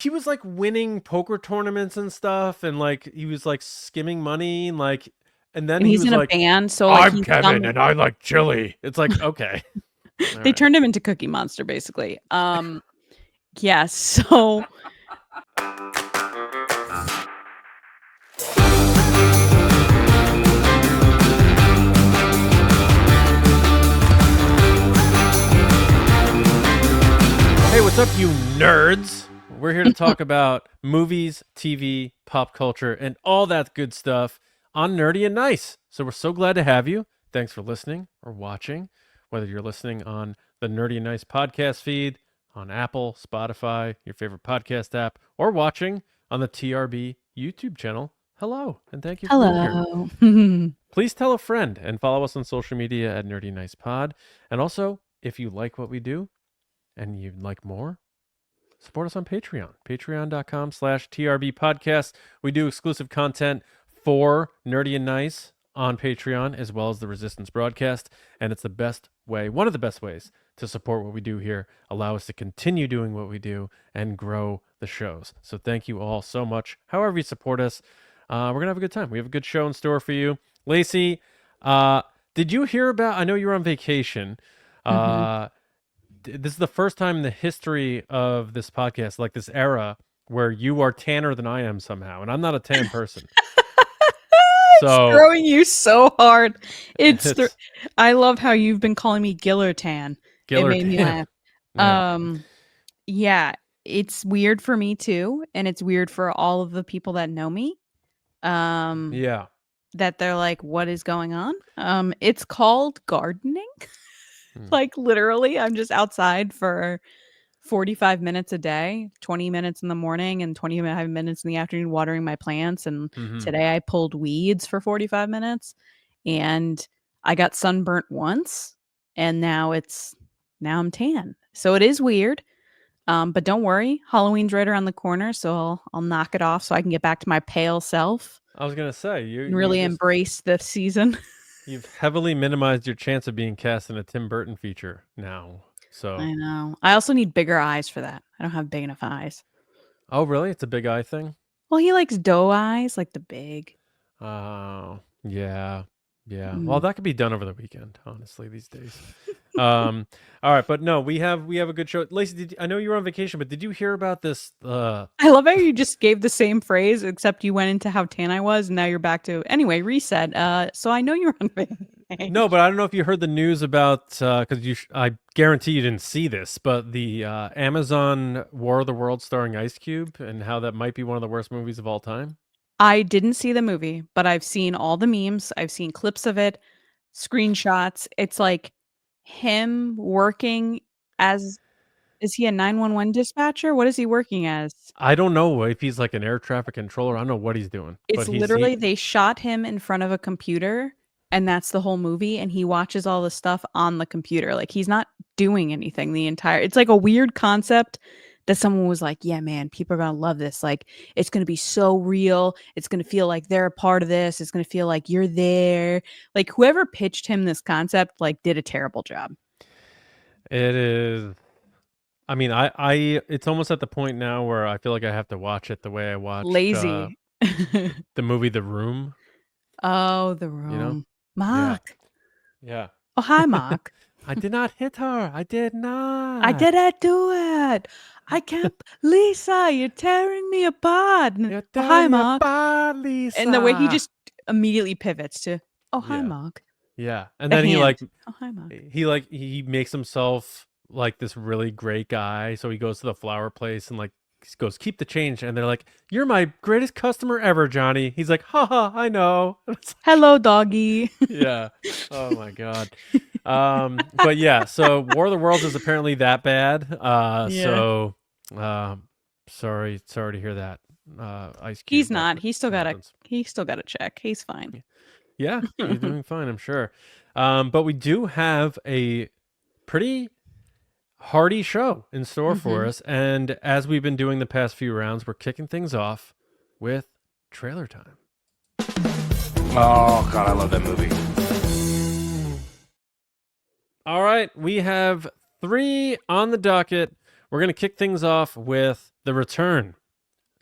he was like winning poker tournaments and stuff, and like he was like skimming money, and like, and then And he he's was in a like, band, so like I'm Kevin and I like chili. It's like, okay. They turned him into Cookie Monster, basically. Yeah, so Hey, what's up, you nerds? We're here to talk about movies, TV, pop culture, and all that good stuff on Nerdy and Nice. So we're so glad to have you. Thanks for listening or watching, whether you're listening on the Nerdy and Nice podcast feed, on Apple, Spotify, your favorite podcast app, or watching on the TRB YouTube channel. Hello, and thank you for being here. Please tell a friend and follow us on social media at Nerdy Nice Pod. And also, if you like what we do and you'd like more, support us on Patreon, patreon.com/TRB podcast. We do exclusive content for Nerdy and Nice on Patreon, as well as the Resistance broadcast. And it's the best way, one of the best ways to support what we do here, allow us to continue doing what we do and grow the shows. So thank you all so much. However you support us, we're going to have a good time. We have a good show in store for you. Lacey, did you hear about, I know you were on vacation. This is the first time in the history of this podcast, like this era, where you are tanner than I am somehow, and I'm not a tan person. So it's throwing you so hard. I love how you've been calling me Gillertan. It made me laugh. Yeah, it's weird for me too, and it's weird for all of the people that know me. Yeah. That they're like, what is going on? It's called gardening. Like literally, I'm just outside for 45 minutes a day, 20 minutes in the morning and 25 minutes in the afternoon watering my plants. And today I pulled weeds for 45 minutes and I got sunburnt once and now I'm tan. So it is weird. But don't worry, Halloween's right around the corner, so I'll knock it off so I can get back to my pale self. I was going to say, you really embrace the season. You've heavily minimized your chance of being cast in a Tim Burton feature now. So I know. I also need bigger eyes for that. I don't have big enough eyes. Oh, really? It's a big eye thing? Well, he likes doe eyes, like the big. Oh, yeah. Yeah. Well, that could be done over the weekend, honestly, these days. All right, but no, we have a good show. Lacey, I know you were on vacation, but did you hear about this? I love how you just gave the same phrase, except you went into how tan I was, and now you're back to anyway. Reset. So I know you were on vacation. No, but I don't know if you heard the news about because I guarantee you didn't see this, but the Amazon War of the Worlds starring Ice Cube and how that might be one of the worst movies of all time. I didn't see the movie, but I've seen all the memes. I've seen clips of it, screenshots. It's like him working as, is he a 911 dispatcher? What is he working as? I don't know if he's like an air traffic controller. I don't know what he's doing. It's literally they shot him in front of a computer and that's the whole movie. And he watches all the stuff on the computer. Like he's not doing anything it's like a weird concept that someone was like, yeah, man, people are going to love this. Like, it's going to be so real. It's going to feel like they're a part of this. It's going to feel like you're there. Like, whoever pitched him this concept, like, did a terrible job. It is. I mean, it's almost at the point now where I feel like I have to watch it the way I watched Lazy. The movie The Room. Oh, The Room. You know? Mark. Yeah. Oh, hi, Mark. I did not hit her. I did not. I didn't do it. I can't. Lisa, you're tearing me apart. You're tearing me apart, Lisa. And the way he just immediately pivots to, oh, hi, Mark. Yeah. And then he like, oh, hi, Mark. He makes himself like this really great guy. So he goes to the flower place and like goes, keep the change. And they're like, you're my greatest customer ever, Johnny. He's like, haha, I know. Hello, doggy. Yeah. Oh my God. But yeah, so War of the Worlds is apparently that bad. So sorry to hear that. Ice Cube. He's not. He's still got a check. He's fine. Yeah, he's doing fine, I'm sure. But we do have a pretty hearty show in store for us, and as we've been doing the past few rounds, we're kicking things off with trailer time. Oh God, I love that movie. All right, we have 3 on the docket. We're going to kick things off with the return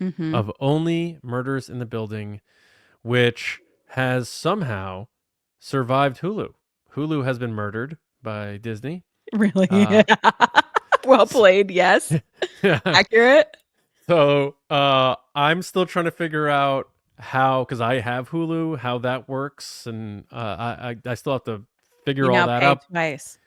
Mm-hmm. of Only Murders in the Building, which has somehow survived Hulu. Hulu has been murdered by Disney. Really? Uh, Well played. Yes. Accurate. So I'm still trying to figure out how, because I have Hulu, how that works, and I still have to You figure all now that pay out. twice.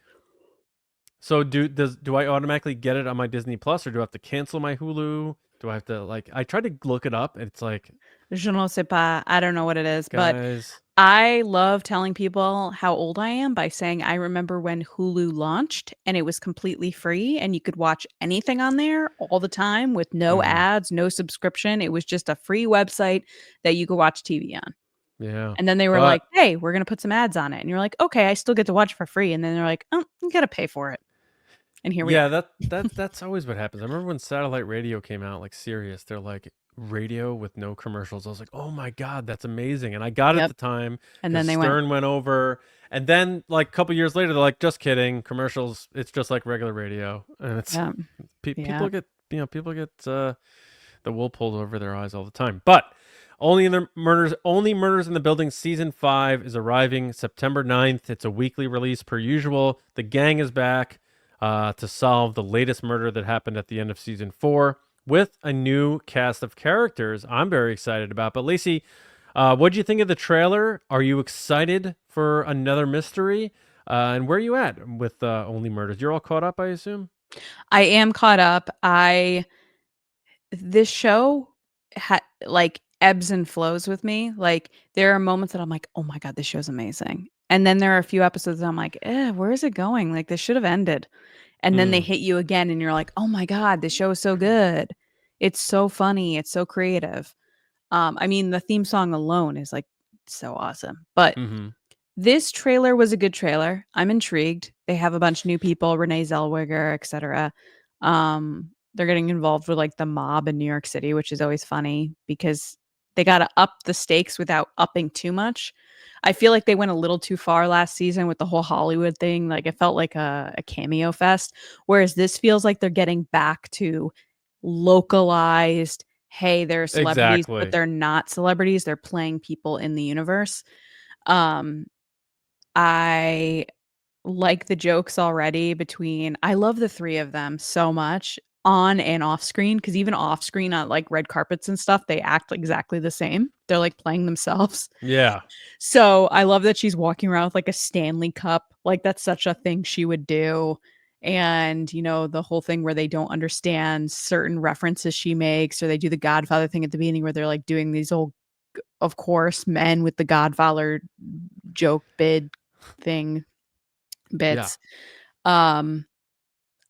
So do I automatically get it on my Disney Plus, or do I have to cancel my Hulu? Do I have to, like, I tried to look it up, and it's like, Je ne sais pas. I don't know what it is, but guys, I love telling people how old I am by saying I remember when Hulu launched and it was completely free and you could watch anything on there all the time with no mhm, ads, no subscription. It was just a free website that you could watch TV on. yeah, And then they were like, but "Hey, we're going to put some ads on it." And you're like, "Okay, I still get to watch for free." And then they're like, "Oh, you got to pay for it." And here we yeah, are. that's always what happens. I remember when satellite radio came out, like Sirius, they're like radio with no commercials. I was like, oh my god, that's amazing, and I got it at Yep. the time And because then they went, Stern went over, and then like a couple years later, they're like, just kidding, commercials. It's just like regular radio, and it's yeah, yeah. people get people get the wool pulled over their eyes all the time. But only murders in the building season 5 is arriving September 9th. It's a weekly release per usual. The gang is back to solve the latest murder that happened at the end of season 4 with a new cast of characters I'm very excited about. But Lacey, what do you think of the trailer? Are you excited for another mystery? And where are you at with Only Murders? You're all caught up, I assume? I am caught up. This show like ebbs and flows with me. Like there are moments that I'm like, "Oh my god, this show's amazing." And then there are a few episodes that I'm like, where is it going? Like this should have ended." And then they Mm, hit you again and you're like, "Oh my god, this show is so good. It's so funny, it's so creative." I mean, the theme song alone is like so awesome. But mm-hmm. this trailer was a good trailer. I'm intrigued. They have a bunch of new people, Renee Zellweger, etc. They're getting involved with like the mob in New York City, which is always funny because they got to up the stakes without upping too much. I feel like they went a little too far last season with the whole Hollywood thing. Like it felt like a cameo fest, whereas this feels like they're getting back to localized. Hey, they're celebrities, but Exactly. they're not celebrities. They're playing people in the universe. Um, I like the jokes already between I love the 3 of them so much on and off screen because even off screen on, like, red carpets and stuff, they act exactly the same. They're, like, playing themselves. Yeah. So, I love that she's walking around with, like, a Stanley Cup, like, that's such a thing she would do, and, the whole thing where they don't understand certain references she makes, or they do the Godfather thing at the beginning where they're, like, doing these old, of course, men with the Godfather joke bid thing Yeah. bits. Um,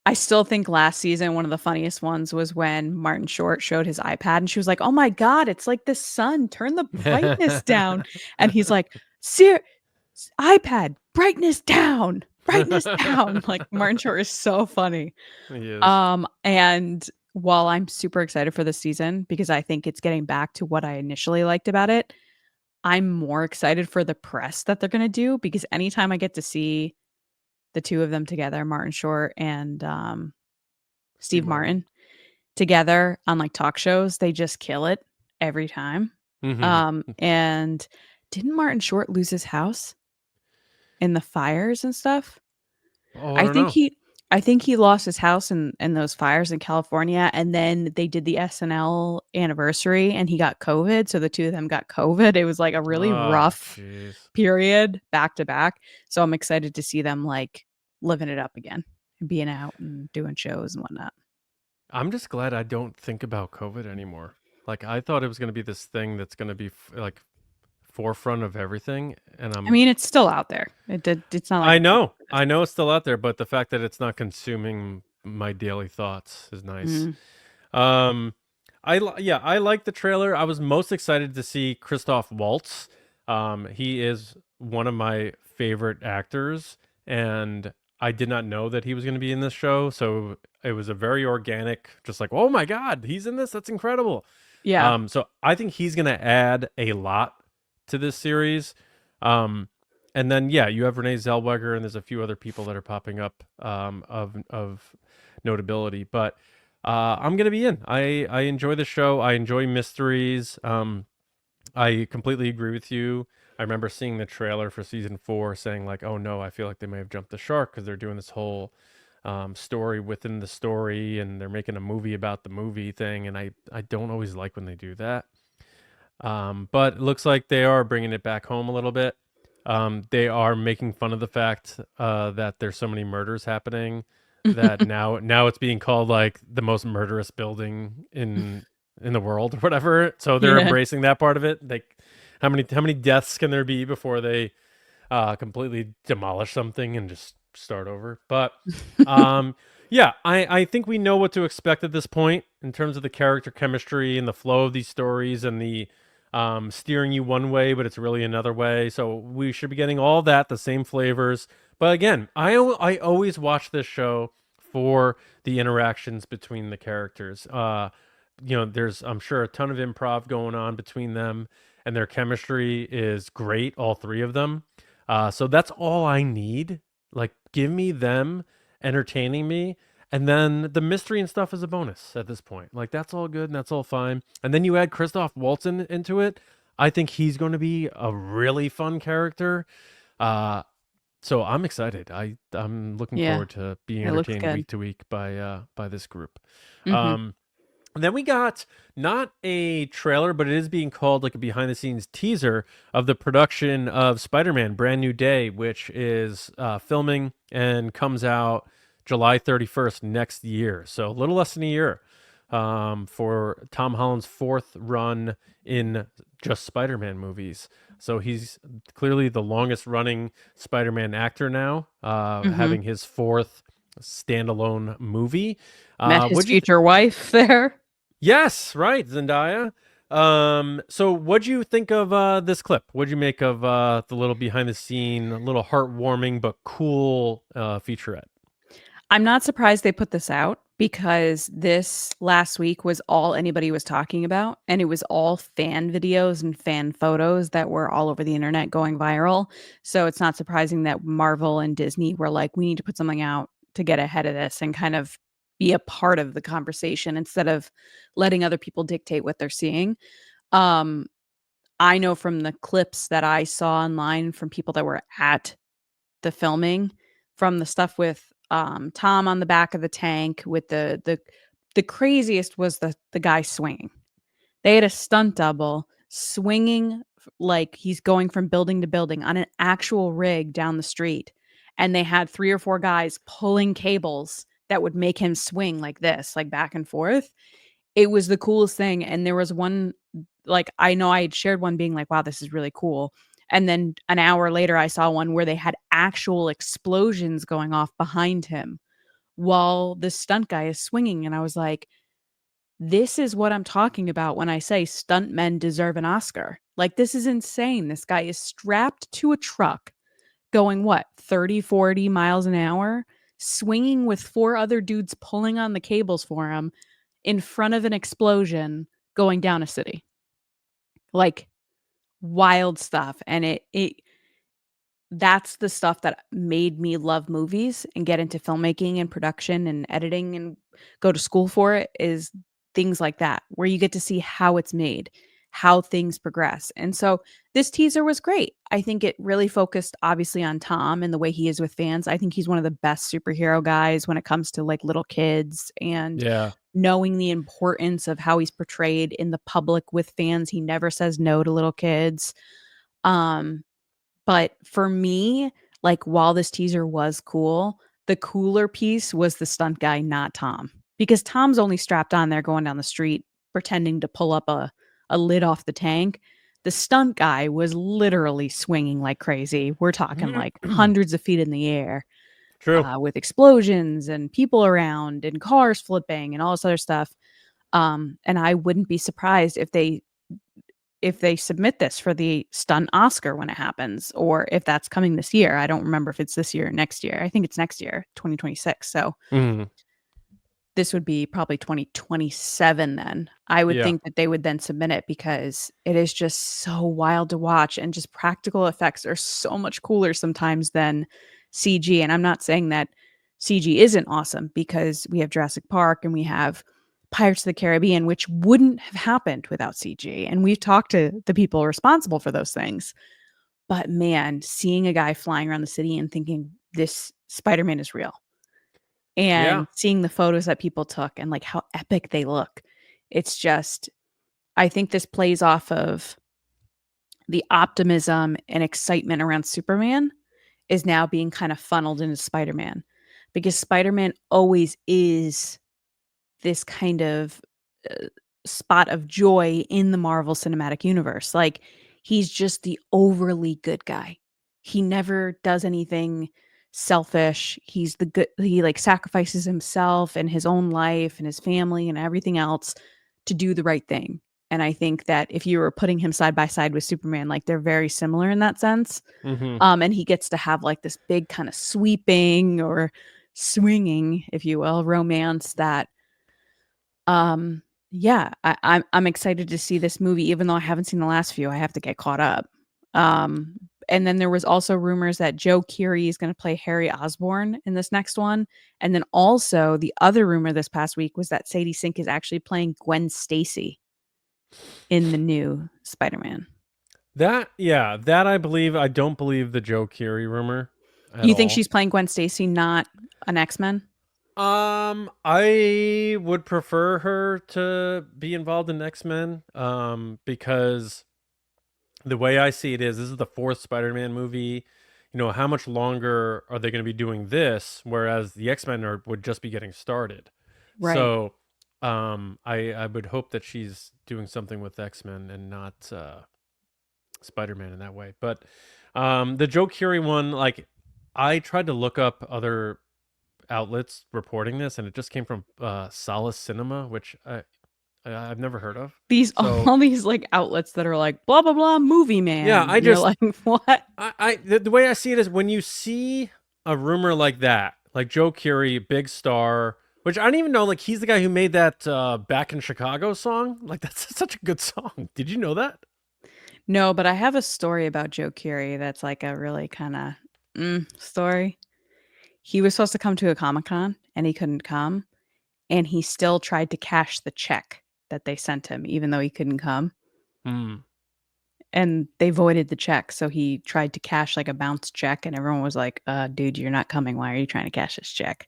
I still think last season, one of the funniest ones was when Martin Short showed his iPad and she was like, "Oh my god, it's like the sun. Turn the brightness down." And he's like, "Ser iPad, brightness down, brightness down." Like Martin Short is so funny. He is. And while I'm super excited for this season because I think it's getting back to what I initially liked about it, I'm more excited for the press that they're gonna do because anytime I get to see the 2 of them together, Martin Short and, Steve Steve Martin. Martin together on, like, talk shows, they just kill it every time. Mhm. And didn't Martin Short lose his house in the fires and stuff? Oh, I I don't think know. he I think he lost his house in those fires in California, and then they did the SNL anniversary, and he got COVID, so the 2 of them got COVID. It was, like, a really Oh, rough jeez. period back to back, so I'm excited to see them, like, living it up again and being out and doing shows and whatnot. I'm just glad I don't think about COVID anymore. Like, I thought it was gonna be this thing that's gonna be like forefront of everything, and I mean, it's still out there. It's not like it's not I know it's still out there, but the fact that it's not consuming my daily thoughts is nice. mm, Um, yeah, I like the trailer. I was most excited to see Christoph Waltz. He is one of my favorite actors, and I did not know that he was going to be in this show. So it was a very organic, just like, oh my God, he's in this. That's incredible. yeah. So I think he's going to add a lot to this series. Um, and then yeah, you have Renee Zellweger, and there's a few other people that are popping up of notability, but I'm gonna be in. I enjoy the show. I enjoy mysteries. I completely agree with you. I remember seeing the trailer for season 4 saying like, "Oh no, I feel like they may have jumped the shark because they're doing this whole story within the story and they're making a movie about the movie thing." And I don't always like when they do that. But it looks like they are bringing it back home a little bit. They are making fun of the fact that there's so many murders happening that now it's being called like the most murderous building in the world or whatever. So they're Yeah. embracing that part of it. Like how many deaths can there be before they completely demolish something and just start over? But yeah, I think we know what to expect at this point in terms of the character chemistry and the flow of these stories and the steering you one way, but it's really another way. So we should be getting all that, the same flavors. But again, I always watch this show for the interactions between the characters. There's I'm sure a ton of improv going on between them, and their chemistry is great, all three of them. So that's all I need. Like, give me them entertaining me, and then the mystery and stuff is a bonus at this point. Like, that's all good and that's all fine. And then you add Christoph Waltz into it. I think he's going to be a really fun character. So I'm excited. I'm looking Yeah, forward to being it looks entertained good. week to week by this group. Hmm. Um, and then we got not a trailer, but it is being called like a behind the scenes teaser of the production of Spider-Man Brand New Day, which is filming and comes out July 31st next year. So a little less than a year for Tom Holland's fourth run in just Spider-Man movies. So he's clearly the longest running Spider-Man actor now, Hmm. having his fourth standalone movie. Met his What'd you future wife there. Yes, right, Zendaya. So what'd you think of this clip? What'd you make of the little behind the scene, little heartwarming but cool featurette? I'm not surprised they put this out because this last week was all anybody was talking about, and it was all fan videos and fan photos that were all over the internet going viral. So it's not surprising that Marvel and Disney were like, we need to put something out to get ahead of this and kind of be a part of the conversation instead of letting other people dictate what they're seeing. Um, I know from the clips that I saw online from people that were at the filming, from the stuff with Tom on the back of the tank with the craziest was the guy swinging. They had a stunt double swinging like he's going from building to building on an actual rig down the street, and they had 3 or 4 guys pulling cables that would make him swing like this, like back and forth. It was the coolest thing, and there was one like, I know I had shared one being like, "Wow, this is really cool." And then an hour later, I saw one where they had actual explosions going off behind him while the stunt guy is swinging, and I was like, "This is what I'm talking about when I say stuntmen deserve an Oscar." Like, this is insane. This guy is strapped to a truck going, what, 30, 40 miles an hour, swinging with 4 other dudes pulling on the cables for him in front of an explosion going down a city. Like, wild stuff, and it that's the stuff that made me love movies and get into filmmaking and production and editing and go to school for it, is things like that, where you get to see how it's made, how things progress. And so this teaser was great. I think it really focused obviously on Tom and the way he is with fans. I think he's one of the best superhero guys when it comes to like little kids and Yeah. knowing the importance of how he's portrayed in the public with fans. He never says no to little kids. Um but for me, like, while this teaser was cool, the cooler piece was the stunt guy, not Tom. Because Tom's only strapped on there going down the street, pretending to pull up a lid off the tank. The stunt guy was literally swinging like crazy. We're talking like hundreds of feet in the air, True. with explosions and people around and cars flipping and all this other stuff. And I wouldn't be surprised if they submit this for the stunt Oscar when it happens, or if that's coming this year. I don't remember if it's this year or next year. I think it's next year, 2026. So Mhm. this would be probably 2027 then. I would Yeah. think that they would then submit it because it is just so wild to watch, and just practical effects are so much cooler sometimes than CG. And I'm not saying that CG isn't awesome because we have Jurassic Park and we have Pirates of the Caribbean, which wouldn't have happened without CG. And we've talked to the people responsible for those things. But man, seeing a guy flying around the city and thinking this Spider-Man is real, Yeah. and seeing the photos that people took and like how epic they look, it's just, I think this plays off of the optimism and excitement around Superman is now being kind of funneled into Spider-Man, because Spider-Man always is this kind of spot of joy in the Marvel Cinematic Universe. Like, he's just the overly good guy. He never does anything selfish. He's the good, he like sacrifices himself and his own life and his family and everything else to do the right thing. And I think that if you were putting him side by side with Superman, like they're very similar in that sense. And he gets to have like this big kind of sweeping or swinging, if you will, romance that yeah, I'm excited to see this movie, even though I haven't seen the last few. I have to get caught up. And then there was also rumors that Joe Keery is going to play Harry Osborn in this next one. And then also the other rumor this past week was that Sadie Sink is actually playing Gwen Stacy in the new Spider-Man. That I believe. I don't believe the Joe Keery rumor at You think all. she's playing Gwen Stacy, not an X-Men? I would prefer her to be involved in X-Men, because the way I see it is this is the fourth Spider-Man movie. You know, how much longer are they going to be doing this? Whereas the X-Men would just be getting started. Right. So, I would hope that she's doing something with X-Men and not Spider-Man in that way. But the Joe Keery one, like, I tried to look up other outlets reporting this, and it just came from Solace Cinema, which I've never heard of. These So all these like outlets that are like blah blah blah movie man. yeah, I And you're just like, what? the way I see it is when you see a rumor like that, like Joe Keery, big star, which I don't even know, like he's the guy who made that Back in Chicago song. Like that's such a good song. Did you know that? No, but I have a story about Joe Keery that's like a really kind of story. He was supposed to come to a Comic-Con and he couldn't come, and he still tried to cash the check that they sent him even though he couldn't come. Hmm. And they voided the check, so he tried to cash like a bounce check, and everyone was like, dude, you're not coming. Why are you trying to cash this check?"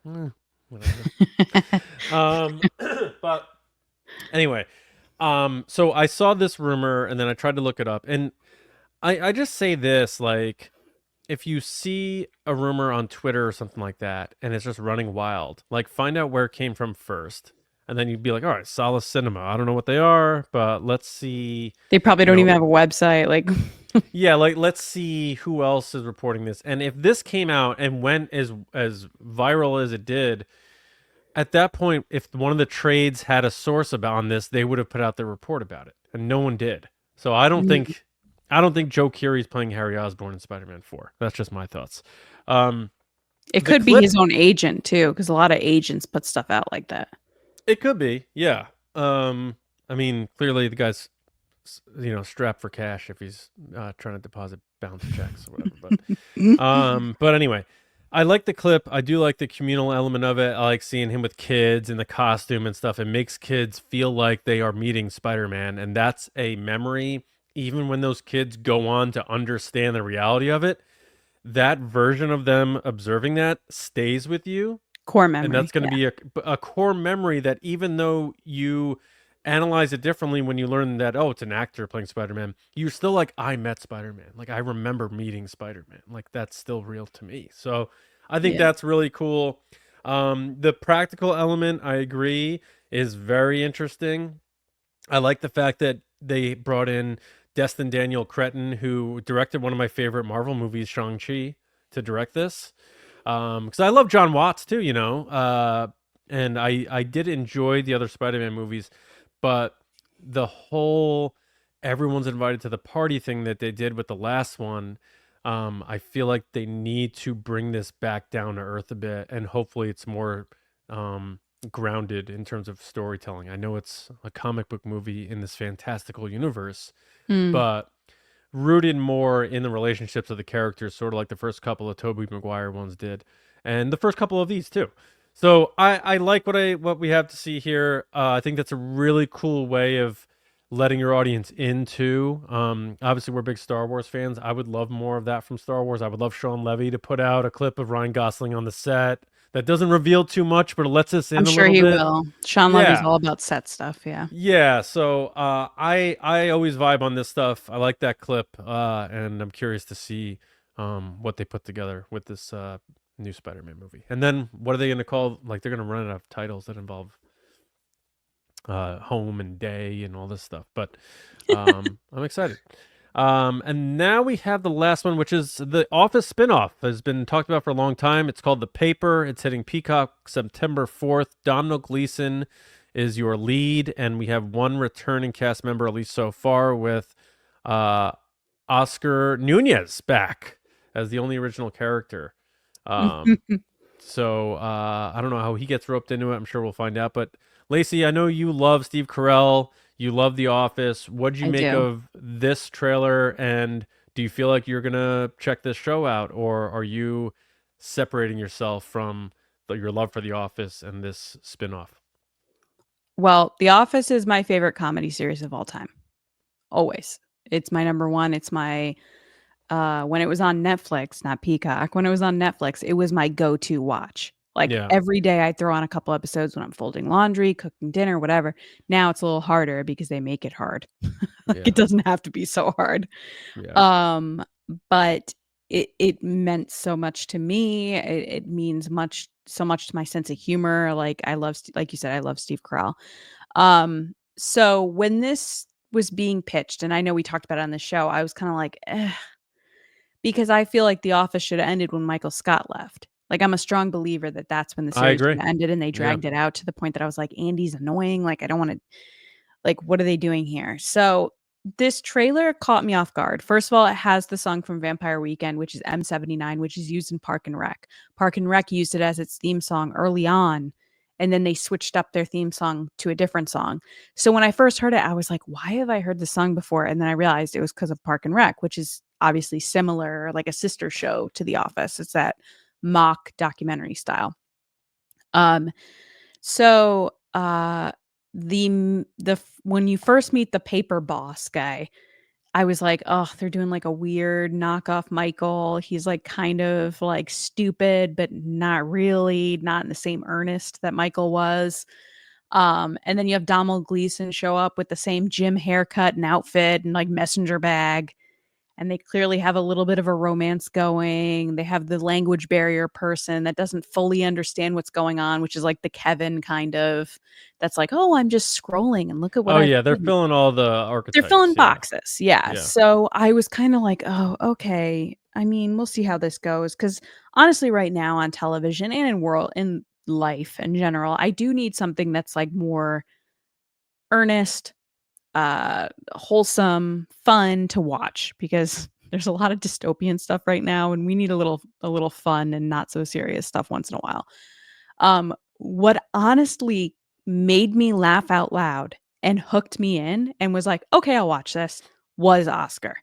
Whatever. But anyway, so I saw this rumor and then I tried to look it up, and I just say this, like, if you see a rumor on Twitter or something like that and it's just running wild, like find out where it came from first. And then you'd be like, all right, Solace Cinema. I don't know what they are, but let's see. They probably You don't know, even have a website. Like, yeah, like let's see who else is reporting this. And if this came out and went as viral as it did, at that point, if one of the trades had a source about on this, they would have put out their report about it, and no one did. So I don't think Joe Keery is playing Harry Osborn in Spider-Man 4. That's just my thoughts. it The could be clip, his own agent too, because a lot of agents put stuff out like that. it could be, yeah. I mean, clearly the guy's, strapped for cash if he's trying to deposit bounce checks or whatever. But anyway, I like the clip. I do like the communal element of it. I like seeing him with kids in the costume and stuff. It makes kids feel like they are meeting Spider-Man, and that's a memory. Even when those kids go on to understand the reality of it, that version of them observing that stays with you. Core memory. And that's going to be a core memory that even though you analyze it differently when you learn that, oh, it's an actor playing Spider-Man, you're still like, I met Spider-Man. Like, I remember meeting Spider-Man. Like, that's still real to me. So I think that's really cool. The practical element, I agree, is very interesting. I like the fact that they brought in Destin Daniel Cretton, who directed one of my favorite Marvel movies, Shang-Chi, to direct this. Because I love John Watts too, and I did enjoy the other Spider-Man movies, but the whole everyone's invited to the party thing that they did with the last one, I feel like they need to bring this back down to earth a bit, and hopefully it's more grounded in terms of storytelling. I know it's a comic book movie in this fantastical universe, but rooted more in the relationships of the characters, sort of like the first couple of Tobey Maguire ones did. and the first couple of these too. So I like what we have to see here. I think that's a really cool way of letting your audience into. Obviously, we're big Star Wars fans. I would love more of that from Star Wars. I would love Sean Levy to put out a clip of Ryan Gosling on the set that doesn't reveal too much, but it lets us I'm in a sure little he bit. will. Sean Levy's Yeah, all about set stuff. Yeah. yeah. So I always vibe on this stuff. I like that clip, and I'm curious to see what they put together with this new Spider-Man movie. And then what are they going to call? Like they're going to run out of titles that involve home and day and all this stuff. But I'm excited. And now we have the last one, which is the Office spinoff. Has been talked about for a long time. It's called The Paper. It's hitting Peacock September 4th. Domhnall Gleeson is your lead, and we have one returning cast member, at least so far, with Oscar Nunez back as the only original character. So I don't know how he gets roped into it. I'm sure we'll find out. But Lacey, I know you love Steve Carell. You love The Office. What'd you I make do. of this trailer? And do you feel like you're gonna check this show out, or are you separating yourself from your love for The Office and this spinoff? Well, The Office is my favorite comedy series of all time. Always. It's my number one. It's my when it was on Netflix, not Peacock, when it was on Netflix, it was my go-to watch. Like Yeah, every day I'd throw on a couple episodes when I'm folding laundry, cooking dinner, whatever. Now it's a little harder because they make it hard. Like it yeah, doesn't have to be so hard. yeah. Um, but it meant so much to me. It means so much to my sense of humor. Like I love, like you said, I love Steve Carell. So when this was being pitched, and I know we talked about it on the show, I was kind of like, because I feel like The Office should have ended when Michael Scott left. Like I'm a strong believer that that's when the I series should agree. have ended, and they Yeah. dragged it out to the point that I was like, Andy's annoying. Like I don't want to. Like what are they doing here? So this trailer caught me off guard. First of all, it has the song from Vampire Weekend, which is M79, which is used in Park and Rec. Park and Rec used it as its theme song early on, and then they switched up their theme song to a different song. So when I first heard it, I was like, why have I heard this song before? And then I realized it was because of Park and Rec, which is obviously similar, like a sister show to The Office. It's that mock documentary style. Um, so when you first meet the paper boss guy, I was like, oh, they're doing like a weird knockoff Michael. He's like kind of like stupid, but not really, not in the same earnest that Michael was. And then you have Domhnall Gleeson show up with the same gym haircut and outfit and like messenger bag. And they clearly have a little bit of a romance going. They have the language barrier person that doesn't fully understand what's going on, which is like the Kevin kind of that's like, oh, I'm just scrolling and look at what Oh I've yeah, they're seen. filling all the They're filling archetypes. Yeah, boxes. Yeah. yeah. So I was kind of like, oh, okay. I mean, we'll see how this goes. Cause honestly, right now on television and in life in general, I do need something that's like more earnest, wholesome, fun to watch because there's a lot of dystopian stuff right now and we need a little fun and not so serious stuff once in a while. What honestly made me laugh out loud and hooked me in and was like, "Okay, I'll watch this," was Oscar.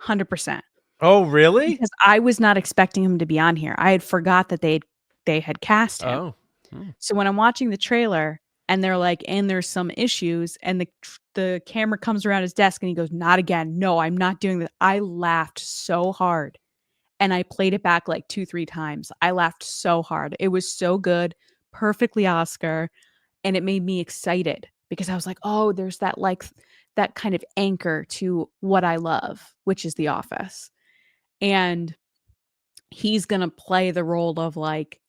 100%. Oh really? Because I was not expecting him to be on here. I had forgot that they had cast him. Oh. Hmm. So when I'm watching the trailer and they're like, "And there's some issues," and the camera comes around his desk and he goes, "Not again. No, I'm not doing that." I laughed so hard and I played it back like 2, 3 times. I laughed so hard. It was so good, perfectly Oscar, and it made me excited because I was like, "Oh, there's that like that kind of anchor to what I love, which is The Office." And he's going to play the role of like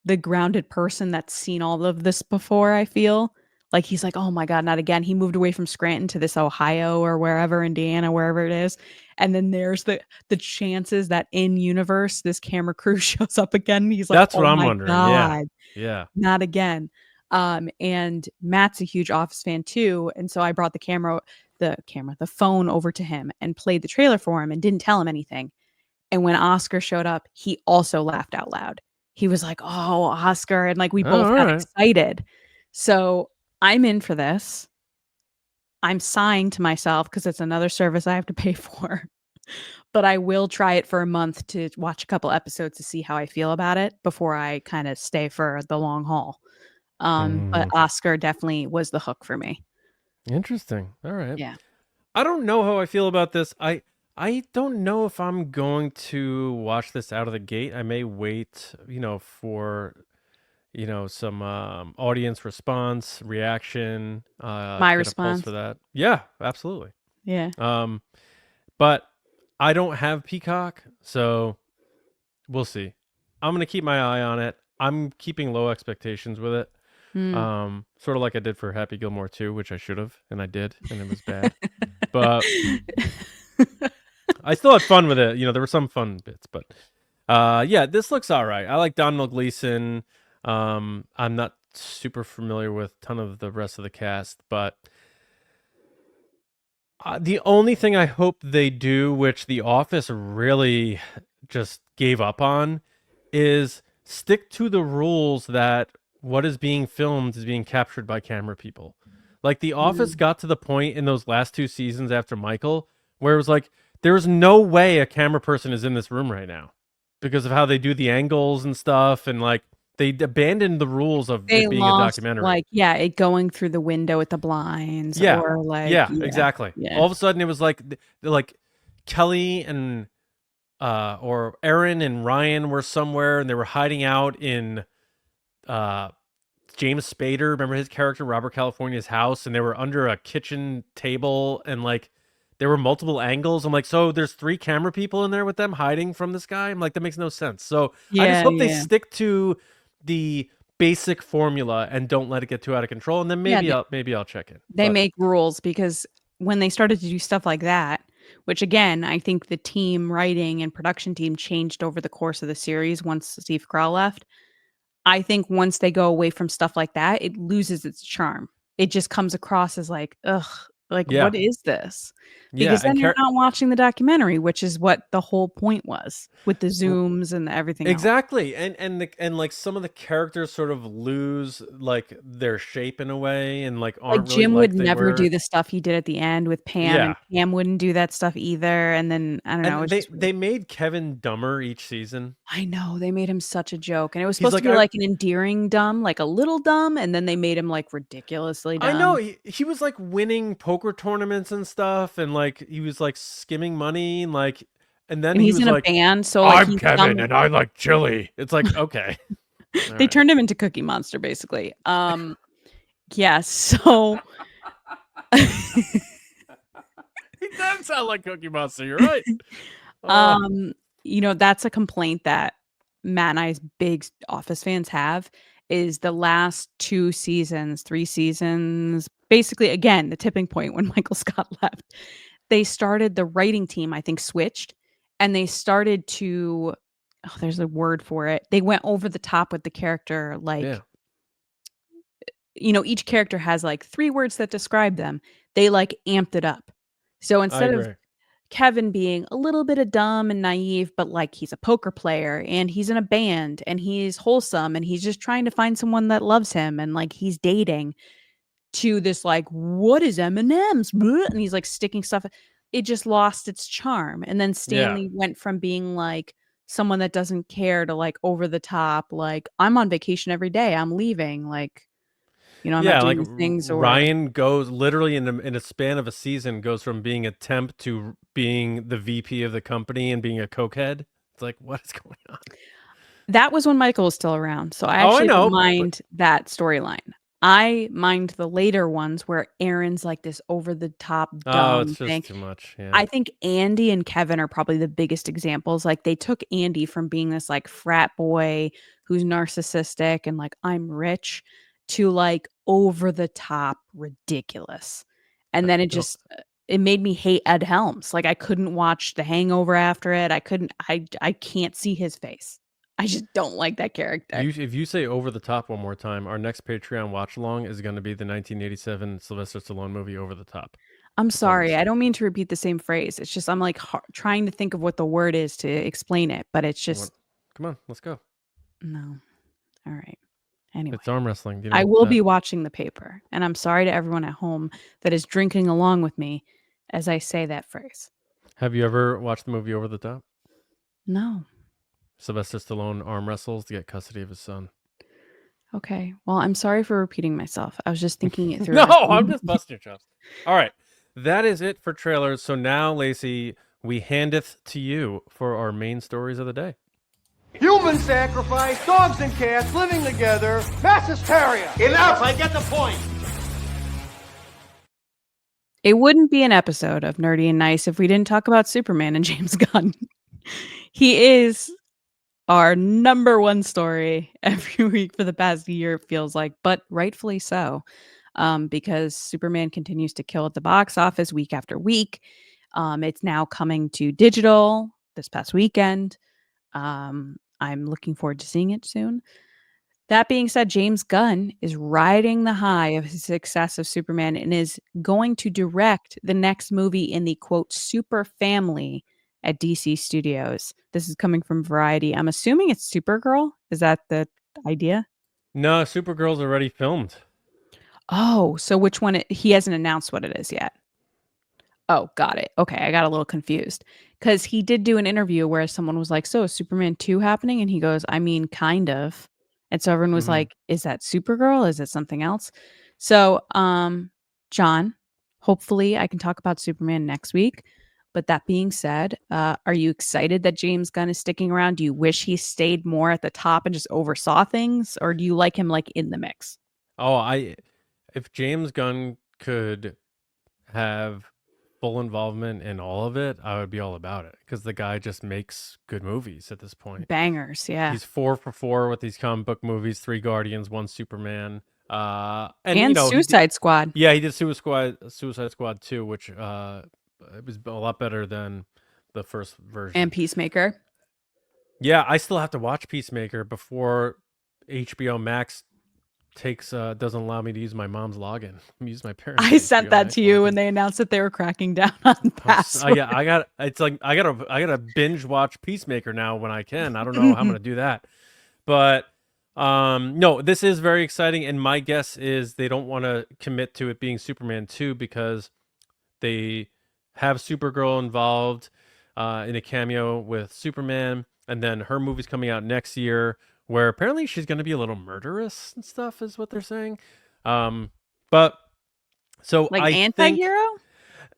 the grounded person that's seen all of this before, I feel. Like he's like, "Oh my god, not again." He moved away from Scranton to this Ohio or wherever, Indiana, wherever it is. And then there's the chances that in universe this camera crew shows up again. He's like, That's what "Oh I'm my wondering. Yeah, god, yeah. not again." And Matt's a huge Office fan too, and so I brought the phone over to him and played the trailer for him and didn't tell him anything. And when Oscar showed up, he also laughed out loud. He was like, "Oh, Oscar," and like we Oh, both all got right. excited. So I'm in for this. I'm sighing to myself because it's another service I have to pay for. But I will try it for a month to watch a couple episodes to see how I feel about it before I kind of stay for the long haul. But Oscar definitely was the hook for me. Interesting. All right. Yeah. I don't know how I feel about this. I don't know if I'm going to watch this out of the gate. I may wait, for some audience response, reaction, My get a pulse for response. that. Yeah, absolutely. Yeah. But I don't have Peacock, so we'll see. I'm gonna keep my eye on it. I'm keeping low expectations with it. Sort of like I did for Happy Gilmore 2, which I should have, and I did, and it was bad. But I still had fun with it. There were some fun bits, but yeah, this looks all right. I like Domhnall Gleeson. I'm not super familiar with a ton of the rest of the cast, but the only thing I hope they do, which The Office really just gave up on, is stick to the rules that what is being filmed is being captured by camera people. Like The Office got to the point in those last 2 seasons after Michael where it was like, there's no way a camera person is in this room right now because of how they do the angles and stuff. And like, they abandoned the rules of They it being a lost, documentary. it going through the window with the blinds Yeah. or Yeah, exactly. Yeah. All of a sudden it was like Kelly and or Aaron and Ryan were somewhere and they were hiding out in James Spader, remember his character, Robert California's house, and they were under a kitchen table and like there were multiple angles. I'm like, so there's 3 camera people in there with them hiding from this guy? I'm like, that makes no sense. So I just hope they stick to the basic formula and don't let it get too out of control. And then maybe I'll check it. They make rules because when they started to do stuff like that, which again, I think the team writing and production team changed over the course of the series once Steve Carell left. I think once they go away from stuff like that, it loses its charm. It just comes across as like, ugh, like what is this? Because then you're not watching the documentary, which is what the whole point was with the zooms and everything else. Exactly. And like some of the characters sort of lose like their shape in a way and like aren't Jim really would never do the stuff he did at the end with Pam, and Pam wouldn't do that stuff either. And then I don't know. They made Kevin dumber each season. I know, they made him such a joke, and it was supposed to be like an endearing dumb, like a little dumb, and then they made him like ridiculously dumb. I know he was like winning poker tournaments and stuff, and like he was like skimming money, and like, and then he's in a band, so like, I'm Kevin and I like chili. It's like, okay. They turned him into Cookie Monster, basically. Yeah, so he does sound like Cookie Monster. You're right. That's a complaint that Matt and I's big Office fans have, is the last 2 seasons, 3 seasons, basically, again, the tipping point when Michael Scott left. They started, the writing team, I think, switched, and they started to, there's a word for it. They went over the top with the character, like, each character has like 3 words that describe them. They like amped it up. So instead of Kevin being a little bit of dumb and naive, but like he's a poker player and he's in a band and he's wholesome and he's just trying to find someone that loves him and like he's dating, to this like, what is M&M's? And he's like sticking stuff. It just lost its charm. And then Stanley went from being like someone that doesn't care to like over the top, like I'm on vacation every day, I'm leaving, like, I'm not doing like things. Or Ryan goes literally in a span of a season, goes from being a temp to being the VP of the company and being a cokehead. It's like, what is going on? That was when Michael was still around. So I actually don't mind that storyline. I mind the later ones where Aaron's like this over the top dumb it's just thing. Too much. Yeah. I think Andy and Kevin are probably the biggest examples. Like they took Andy from being this like frat boy who's narcissistic and like I'm rich to like over the top ridiculous. And then it made me hate Ed Helms. Like I couldn't watch The Hangover after it. I can't see his face. I just don't like that character. If you say over the top one more time, our next Patreon watch along is going to be the 1987 Sylvester Stallone movie Over the Top. I'm sorry. I don't mean to repeat the same phrase. It's just I'm like trying to think of what the word is to explain it, but it's just. Come on, let's go. No. All right. Anyway, it's arm wrestling. I will be watching The Paper, and I'm sorry to everyone at home that is drinking along with me as I say that phrase. Have you ever watched the movie Over the Top? No. Sylvester Stallone arm wrestles to get custody of his son. Okay. Well, I'm sorry for repeating myself. I was just thinking it through. No, as I'm just busting your chops. All right. That is it for trailers. So now, Lacey, we handeth to you for our main stories of the day. Human sacrifice, dogs and cats living together, mass hysteria. Enough, I get the point. It wouldn't be an episode of Nerdy and Nice if we didn't talk about Superman and James Gunn. He is our number one story every week for the past year, it feels like, but rightfully so, because Superman continues to kill at the box office week after week. It's now coming to digital this past weekend. I'm looking forward to seeing it soon. That being said, James Gunn is riding the high of his success of Superman and is going to direct the next movie in the quote super family at DC Studios. This is coming from Variety. I'm assuming it's Supergirl. Is that the idea? No, Supergirl's already filmed. Oh, so which one? He hasn't announced what it is yet. Oh, got it. Okay, I got a little confused because he did do an interview where someone was like, "So is Superman 2 happening?" And he goes, "I mean, kind of." And so everyone was like, "Is that Supergirl? Is it something else?" So, John, hopefully I can talk about Superman next week. But that being said, are you excited that James Gunn is sticking around? Do you wish he stayed more at the top and just oversaw things, or do you like him like in the mix? Oh, if James Gunn could have full involvement in all of it, I would be all about it because the guy just makes good movies at this point. Bangers, yeah. He's 4 for 4 with these comic book movies, 3 Guardians, 1 Superman. And And you know, Suicide Squad. yeah, he did Suicide Squad 2, which it was a lot better than the first version. And Peacemaker. Yeah, I still have to watch Peacemaker before HBO Max doesn't allow me to use my mom's login. Use my parents. I sent that to you when they announced that they were cracking down on passwords. Yeah, I gotta binge watch Peacemaker now when I can. I don't know how I'm gonna do that, but no, this is very exciting, and my guess is they don't want to commit to it being Superman 2 because they have Supergirl involved in a cameo with Superman, and then her movie's coming out next year, where apparently she's going to be a little murderous and stuff, is what they're saying. But so like I anti-hero? think,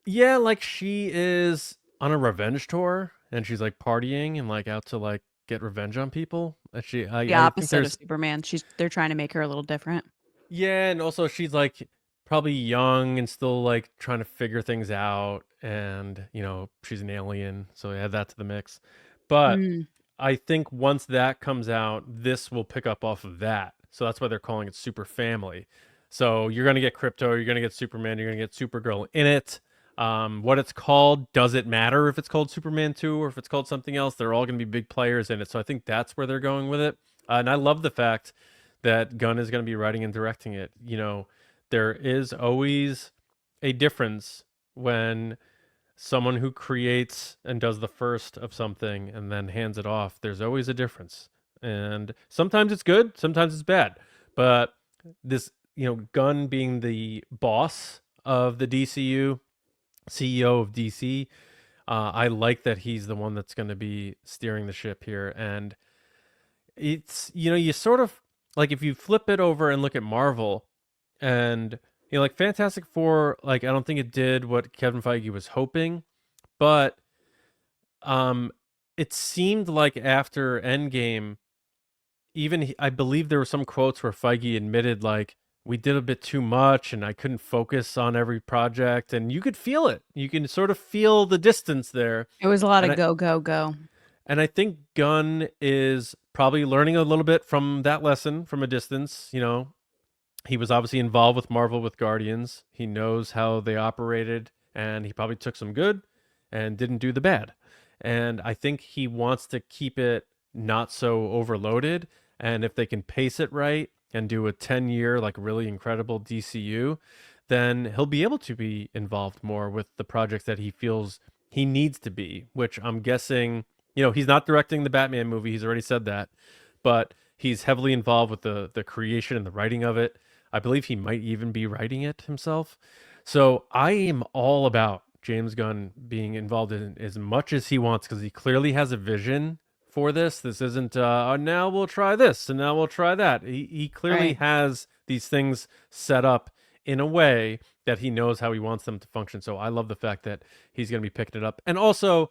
yeah, like she is on a revenge tour, and she's like partying and like out to like get revenge on people. And The I think opposite of Superman. They're trying to make her a little different. yeah, and also she's like probably young and still like trying to figure things out, and you know she's an alien, so add that to the mix. But I think once that comes out, this will pick up off of that. So that's why they're calling it Super Family. So you're gonna get Crypto, you're gonna get Superman, you're gonna get Supergirl in it. What it's called, does it matter if it's called Superman 2 or if it's called something else? They're all gonna be big players in it. So I think that's where they're going with it. And I love the fact that Gunn is gonna be writing and directing it. You know, there is always a difference when someone who creates and does the first of something and then hands it off. There's always a difference, and sometimes it's good, sometimes it's bad. But this, you know, Gunn being the boss of the DCU, CEO of DC, I like that he's the one that's going to be steering the ship here. And it's, you know, you sort of like if you flip it over and look at Marvel, and you know, like Fantastic Four, like I don't think it did what Kevin Feige was hoping, but it seemed like after Endgame, even I believe there were some quotes where Feige admitted like we did a bit too much and I couldn't focus on every project, and you could feel it. You can sort of feel the distance there. It was a lot And of go, go, go. And I think Gunn is probably learning a little bit from that lesson from a distance. You know, he was obviously involved with Marvel with Guardians. He knows how they operated, and he probably took some good and didn't do the bad. And I think he wants to keep it not so overloaded. And if they can pace it right and do a 10-year, like really incredible DCU, then he'll be able to be involved more with the projects that he feels he needs to be, which I'm guessing, you know, he's not directing the Batman movie. He's already said that, but he's heavily involved with the creation and the writing of it. I believe he might even be writing it himself. So I am all about James Gunn being involved in as much as he wants, because he clearly has a vision for this. This isn't now we'll try this and now we'll try that. He clearly has these things set up in a way that he knows how he wants them to function. So I love the fact that he's going to be picking it up. And also,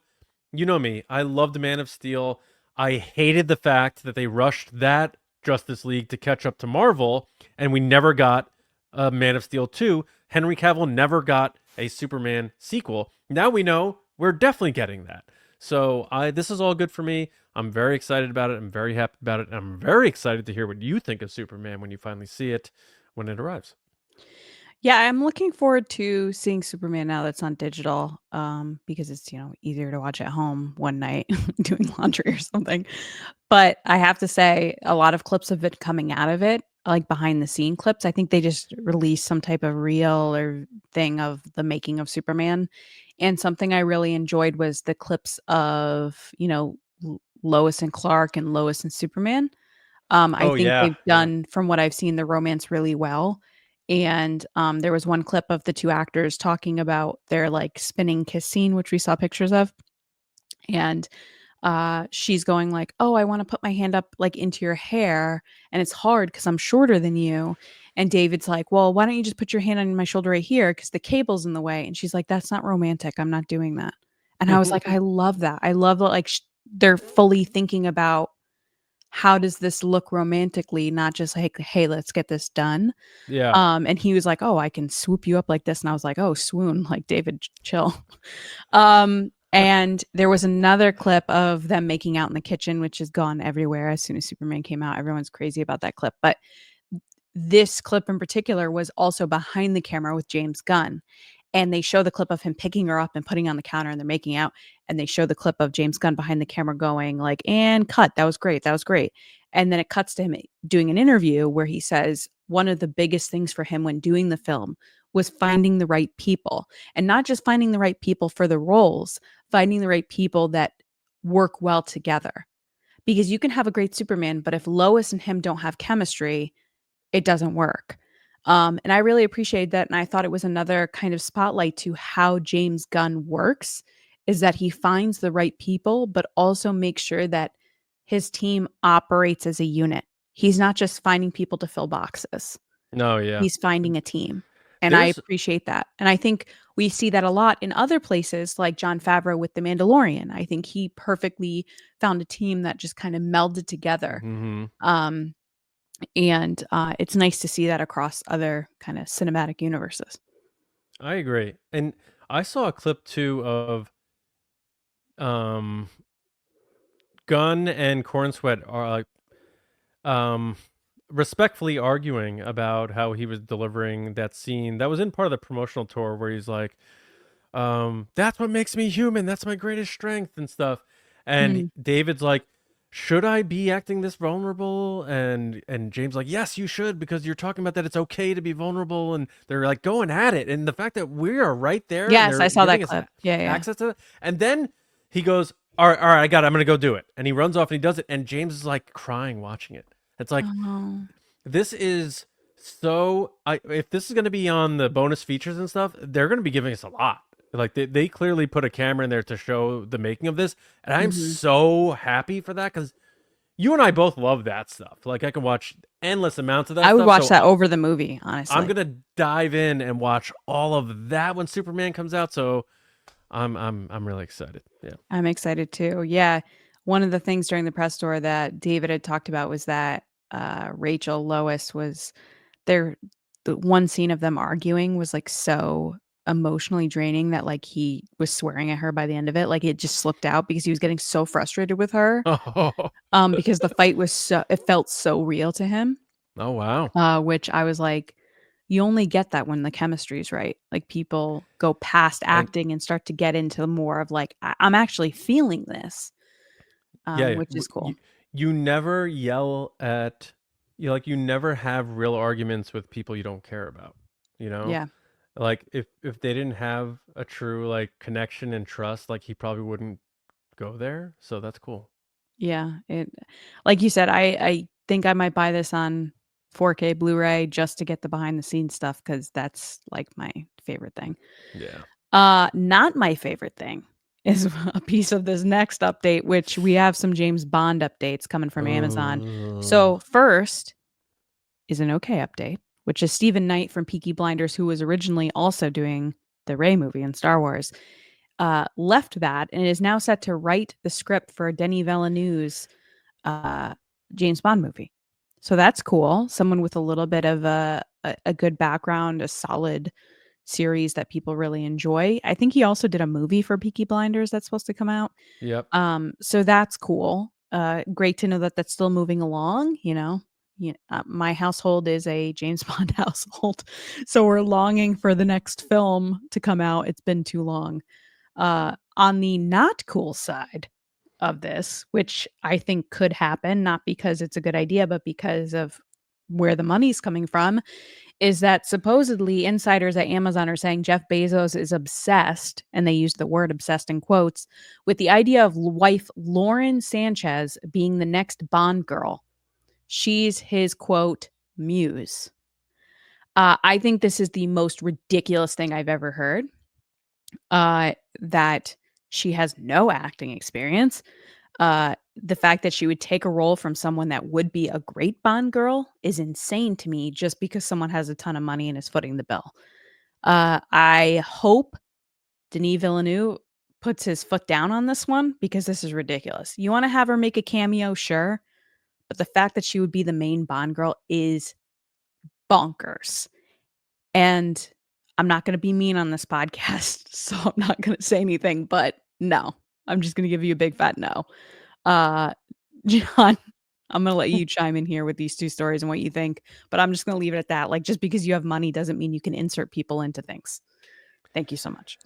you know me, I loved Man of Steel. I hated the fact that they rushed that Justice League to catch up to Marvel, and we never got a Man of Steel 2. Henry Cavill never got a Superman sequel. Now we know we're definitely getting that. So this is all good for me. I'm very excited about it. I'm very happy about it. And I'm very excited to hear what you think of Superman when you finally see it when it arrives. Yeah, I'm looking forward to seeing Superman now that's on digital, because it's, easier to watch at home one night doing laundry or something. But I have to say, a lot of clips of it coming out of it, like behind the scene clips, I think they just released some type of reel or thing of the making of Superman. And something I really enjoyed was the clips of, Lois and Clark and Lois and Superman. I think they've done, from what I've seen, the romance really well. And there was one clip of the two actors talking about their like spinning kiss scene, which we saw pictures of. And she's going like, "Oh, I want to put my hand up like into your hair, and it's hard because I'm shorter than you." And David's like, "Well, why don't you just put your hand on my shoulder right here because the cable's in the way?" And she's like, "That's not romantic. I'm not doing that." And I was like, I love that. I love that, like they're fully thinking about how does this look romantically, not just like, hey, let's get this done. Yeah. And he was like, "Oh, I can swoop you up like this." And I was like, "Oh, swoon, like David, chill." And there was another clip of them making out in the kitchen, which has gone everywhere. As soon as Superman came out, everyone's crazy about that clip. But this clip in particular was also behind the camera with James Gunn. And they show the clip of him picking her up and putting her on the counter, and they're making out. And they show the clip of James Gunn behind the camera going like, "And cut. That was great. That was great." And then it cuts to him doing an interview where he says one of the biggest things for him when doing the film was finding the right people, and not just finding the right people for the roles, finding the right people that work well together. Because you can have a great Superman, but if Lois and him don't have chemistry, it doesn't work. And I really appreciate that. And I thought it was another kind of spotlight to how James Gunn works, is that he finds the right people, but also makes sure that his team operates as a unit. He's not just finding people to fill boxes. No, yeah. He's finding a team. And I appreciate that. And I think we see that a lot in other places, like Jon Favreau with The Mandalorian. I think he perfectly found a team that just kind of melded together. And it's nice to see that across other kind of cinematic universes. I agree. And I saw a clip too of Gunn and Cornsweat are like respectfully arguing about how he was delivering that scene that was in part of the promotional tour where he's like, "That's what makes me human. That's my greatest strength," and stuff. And David's like, "Should I be acting this vulnerable?" And James like, "Yes, you should, because you're talking about that it's okay to be vulnerable." And they're like going at it. And the fact that we are right there. Yes, I saw that clip. Yeah. Access to it. And then he goes, all right, I got it. I'm going to go do it. And he runs off and he does it. And James is like crying watching it. It's like, this is so, if this is going to be on the bonus features and stuff, they're going to be giving us a lot. Like they clearly put a camera in there to show the making of this. And I'm so happy for that, because you and I both love that stuff. Like I can watch endless amounts of that. I would watch that over the movie, honestly. I'm going to dive in and watch all of that when Superman comes out. So I'm really excited. Yeah. I'm excited too. Yeah. One of the things during the press tour that David had talked about was that Rachel Lois was there. The one scene of them arguing was like so emotionally draining that like he was swearing at her by the end of it. Like it just slipped out because he was getting so frustrated with her. Because the fight was it felt so real to him. Oh, wow. Which I was like, you only get that when the chemistry is right. Like people go past acting and start to get into more of like, I'm actually feeling this. Which is cool. You never yell at, you never have real arguments with people you don't care about, Yeah. Like if they didn't have a true like connection and trust, like he probably wouldn't go there. So that's cool. Yeah. It, like you said, I think I might buy this on 4K Blu-ray just to get the behind the scenes stuff, because that's like my favorite thing. Yeah. Not my favorite thing is a piece of this next update, which we have some James Bond updates coming from Amazon. So first is an okay update, which is Stephen Knight from Peaky Blinders, who was originally also doing the Rey movie in Star Wars, left that and is now set to write the script for Denis Villeneuve's James Bond movie. So that's cool. Someone with a little bit of a good background, a solid series that people really enjoy. I think he also did a movie for Peaky Blinders that's supposed to come out. Yep. So that's cool. Great to know that that's still moving along, my household is a James Bond household, so we're longing for the next film to come out. It's been too long. On the not cool side of this, which I think could happen, not because it's a good idea, but because of where the money's coming from, is that supposedly insiders at Amazon are saying Jeff Bezos is obsessed, and they use the word obsessed in quotes, with the idea of wife Lauren Sanchez being the next Bond girl. She's his, quote, muse. I think this is the most ridiculous thing I've ever heard. That she has no acting experience. The fact that she would take a role from someone that would be a great Bond girl is insane to me, just because someone has a ton of money and is footing the bill. I hope Denis Villeneuve puts his foot down on this one, because this is ridiculous. You want to have her make a cameo, sure, but the fact that she would be the main Bond girl is bonkers. And I'm not going to be mean on this podcast, so I'm not going to say anything, but no. I'm just going to give you a big fat no. John, I'm going to let you chime in here with these two stories and what you think, but I'm just going to leave it at that. Like, just because you have money doesn't mean you can insert people into things. Thank you so much.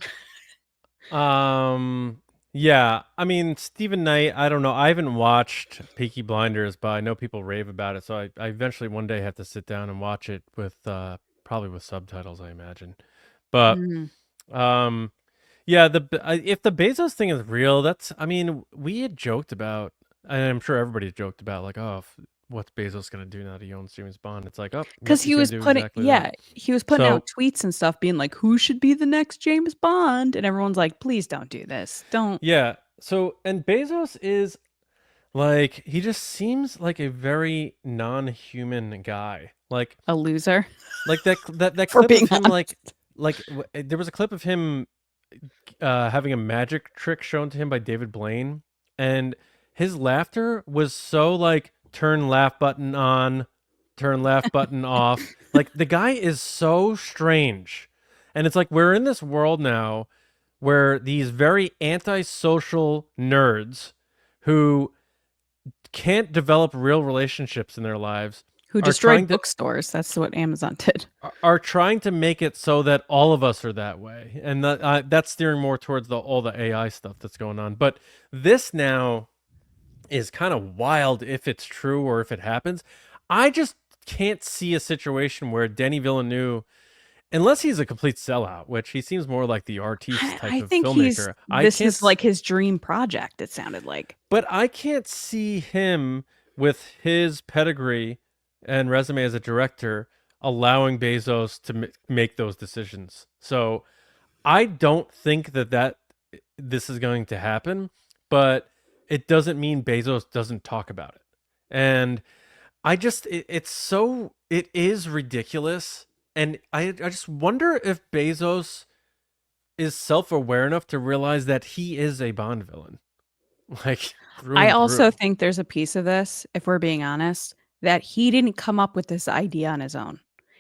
Yeah, I mean, Stephen Knight, I don't know. I haven't watched Peaky Blinders, but I know people rave about it, so I eventually one day have to sit down and watch it with probably with subtitles, I imagine. But yeah, if the Bezos thing is real, I mean, we had joked about, and I'm sure everybody's joked about, like, oh, what's Bezos going to do now that he owns James Bond? It's like, oh, because he was putting, he was putting out tweets and stuff being like, who should be the next James Bond? And everyone's like, please don't do this. Don't. Yeah. So, and Bezos is like, he just seems like a very non-human guy. Like a loser. Like that clip of him, like there was a clip of him having a magic trick shown to him by David Blaine, and his laughter was so like, turn laugh button on, turn laugh button off. Like, the guy is so strange. And it's like, we're in this world now where these very antisocial nerds who can't develop real relationships in their lives, who destroyed bookstores. That's what Amazon did. Are trying to make it so that all of us are that way. And that's steering more towards all the AI stuff that's going on. But this now is kind of wild if it's true or if it happens. I just can't see a situation where Denis Villeneuve, unless he's a complete sellout, which he seems more like the artiste type of filmmaker. This is like his dream project, it sounded like. But I can't see him, with his pedigree and resume as a director, allowing Bezos to make those decisions. So I don't think that this is going to happen, but it doesn't mean Bezos doesn't talk about it. And I just, it is ridiculous. And I just wonder if Bezos is self-aware enough to realize that he is a Bond villain. Like, I also think there's a piece of this, if we're being honest, that he didn't come up with this idea on his own.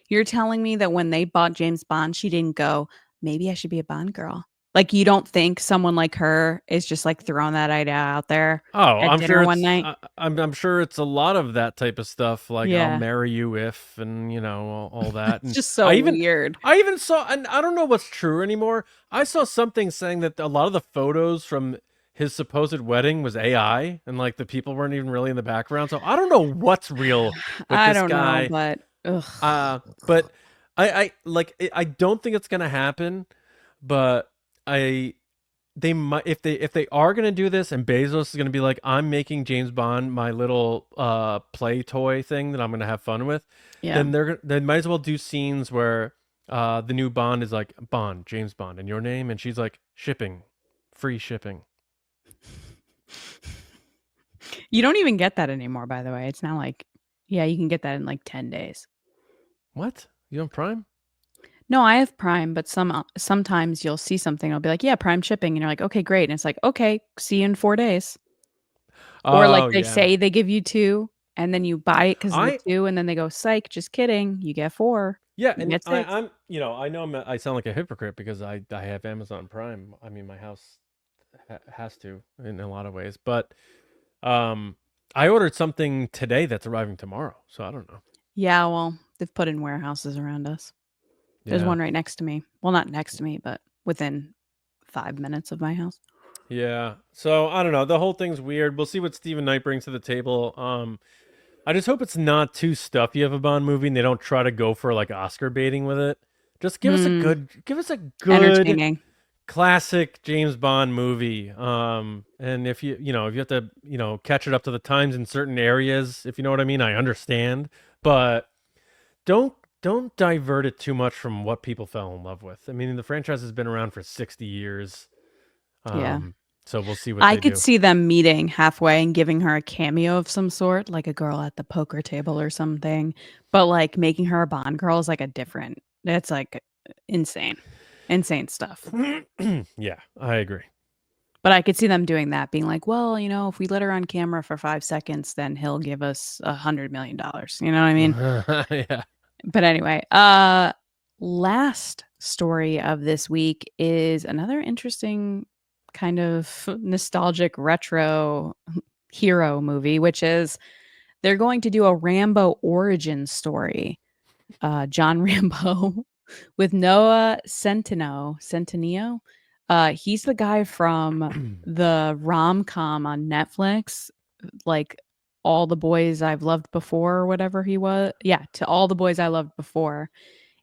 You're telling me that when they bought James Bond, she didn't go, maybe I should be a Bond girl. Like, you don't think someone like her is just like throwing that idea out there? I'm sure one night. I'm sure it's a lot of that type of stuff. Like, yeah. I'll marry you if, and all that. It's just so weird. I even saw, and I don't know what's true anymore. I saw something saying that a lot of the photos from his supposed wedding was AI, and like the people weren't even really in the background. So I don't know what's real with this guy. Know, but I don't think it's gonna happen. But they might, if they are gonna do this, and Bezos is gonna be like, I'm making James Bond my little play toy thing that I'm gonna have fun with. Yeah. Then they might as well do scenes where the new Bond is like Bond, James Bond, and your name, and she's like shipping, free shipping. You don't even get that anymore, by the way. It's now like, yeah, you can get that in like 10 days. What? You on Prime? No, I have Prime, but sometimes you'll see something. I'll be like, yeah, Prime shipping. And you're like, okay, great. And it's like, okay, see you in 4 days. Or like they say they give you 2 and then you buy it because of the 2 and then they go, psych, just kidding. You get 4. Yeah, and I'm, I know I sound like a hypocrite because I have Amazon Prime. I mean, my house has to in a lot of ways, but I ordered something today that's arriving tomorrow, so I don't know. Yeah, well, they've put in warehouses around us. There's one right next to me. Well, not next to me, but within 5 minutes of my house. Yeah. So I don't know. The whole thing's weird. We'll see what Steven Knight brings to the table. I just hope it's not too stuffy of a Bond movie and they don't try to go for like Oscar baiting with it. Just give us a good entertaining classic James Bond movie. And if you have to, catch it up to the times in certain areas, if you know what I mean, I understand, but don't divert it too much from what people fell in love with. I mean, the franchise has been around for 60 years. Yeah. So we'll see what I they could do. see them meeting halfway and giving her a cameo of some sort, like a girl at the poker table or something. But like making her a Bond girl is like that's like insane stuff. Yeah, I agree. But I could see them doing that, being like, well, if we let her on camera for 5 seconds, then he'll give us $100 million. You know what I mean? Yeah. But anyway, last story of this week is another interesting kind of nostalgic retro hero movie, which is they're going to do a Rambo origin story. John Rambo with Noah Centineo. He's the guy from the rom-com on Netflix, like All the Boys I've Loved Before or whatever he was. Yeah, To All the Boys I Loved Before.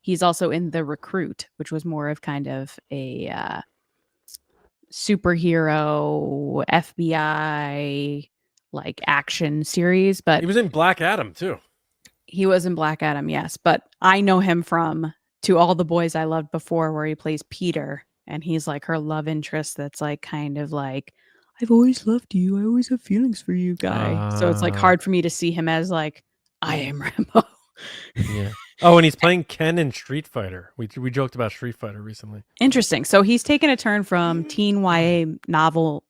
He's also in The Recruit, which was more of kind of a superhero FBI like action series. But he was in Black Adam too. He was in Black Adam, yes. But I know him from To All the Boys I Loved Before, where he plays Peter. And he's like her love interest that's like kind of like, I've always loved you. I always have feelings for you guy. So it's like hard for me to see him as like, I am Rambo. Yeah. Oh, and he's playing Ken in Street Fighter. We joked about Street Fighter recently. Interesting. So he's taken a turn from teen YA novel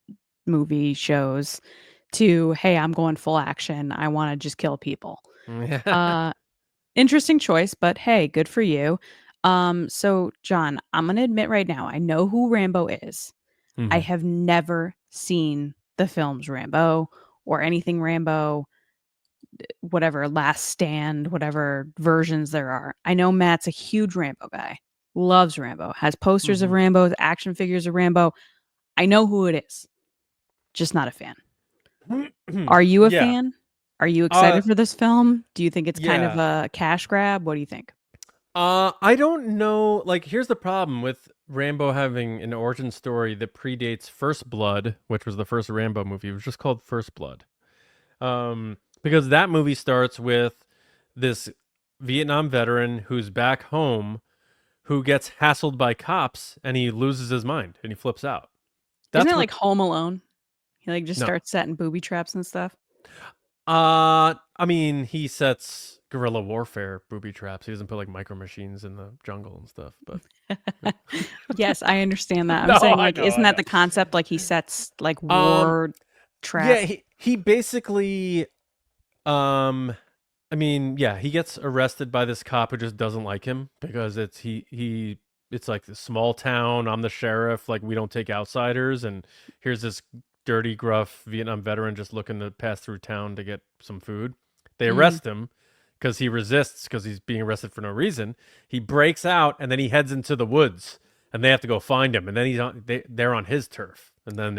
movie shows to, hey, I'm going full action. I want to just kill people. Interesting choice, but hey, good for you. So John, I'm going to admit right now, I know who Rambo is. Mm-hmm. I have never seen the films Rambo or anything Rambo, whatever, Last Stand, whatever versions there are. I know Matt's a huge Rambo guy, loves Rambo, has posters of Rambo, action figures of Rambo. I know who it is, just not a fan. Are you a fan? Are you excited for this film? Do you think it's kind of a cash grab? What do you think? I don't know. Like, here's the problem with Rambo having an origin story that predates First Blood, which was the first Rambo movie. It was just called First Blood. Because that movie starts with this Vietnam veteran who's back home, who gets hassled by cops, and he loses his mind and he flips out. Isn't it like Home Alone? He like just starts setting booby traps and stuff. I mean, he sets guerrilla warfare booby traps. He doesn't put like micro machines in the jungle and stuff. But yes, I understand that. I'm saying like, isn't that the concept? Like he sets like war traps. Yeah, he basically. I mean, yeah, he gets arrested by this cop who just doesn't like him because it's like this small town. I'm the sheriff. Like, we don't take outsiders. And here's this dirty, gruff Vietnam veteran just looking to pass through town to get some food. They arrest him because he resists, because he's being arrested for no reason. He breaks out and then he heads into the woods and they have to go find him. And then they're on his turf. And then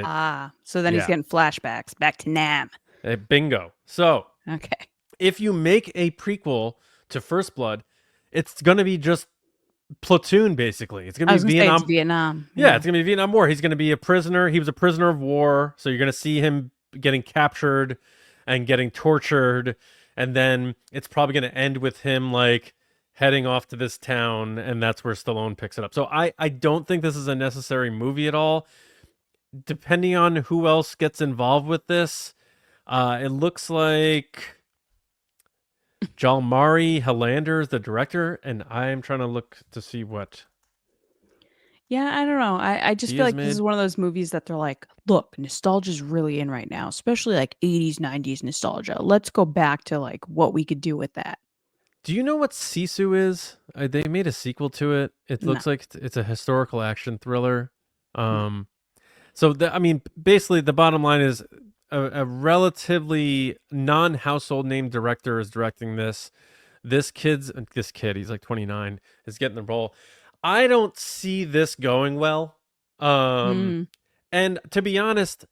so then he's getting flashbacks back to Nam. Bingo. So okay, if you make a prequel to First Blood, it's going to be just platoon, basically. It's going to be Vietnam. Yeah, it's going to be Vietnam War. He's going to be a prisoner. He was a prisoner of war. So you're going to see him getting captured and getting tortured. And then it's probably going to end with him like heading off to this town, and that's where Stallone picks it up. So I don't think this is a necessary movie at all. Depending on who else gets involved with this, it looks like Jalmari Helander is the director, and I'm trying to look to see what. Yeah, I don't know. I just He feel has like this is made- one of those movies that they're like, look, nostalgia's really in right now, especially like 80s, 90s nostalgia. Let's go back to like what we could do with that. Do you know what Sisu is? They made a sequel to it. It No. looks like it's a historical action thriller. So I mean, basically, the bottom line is a relatively non-household name director is directing this. This kid, he's like 29, is getting the role. I don't see this going well. And to be honest,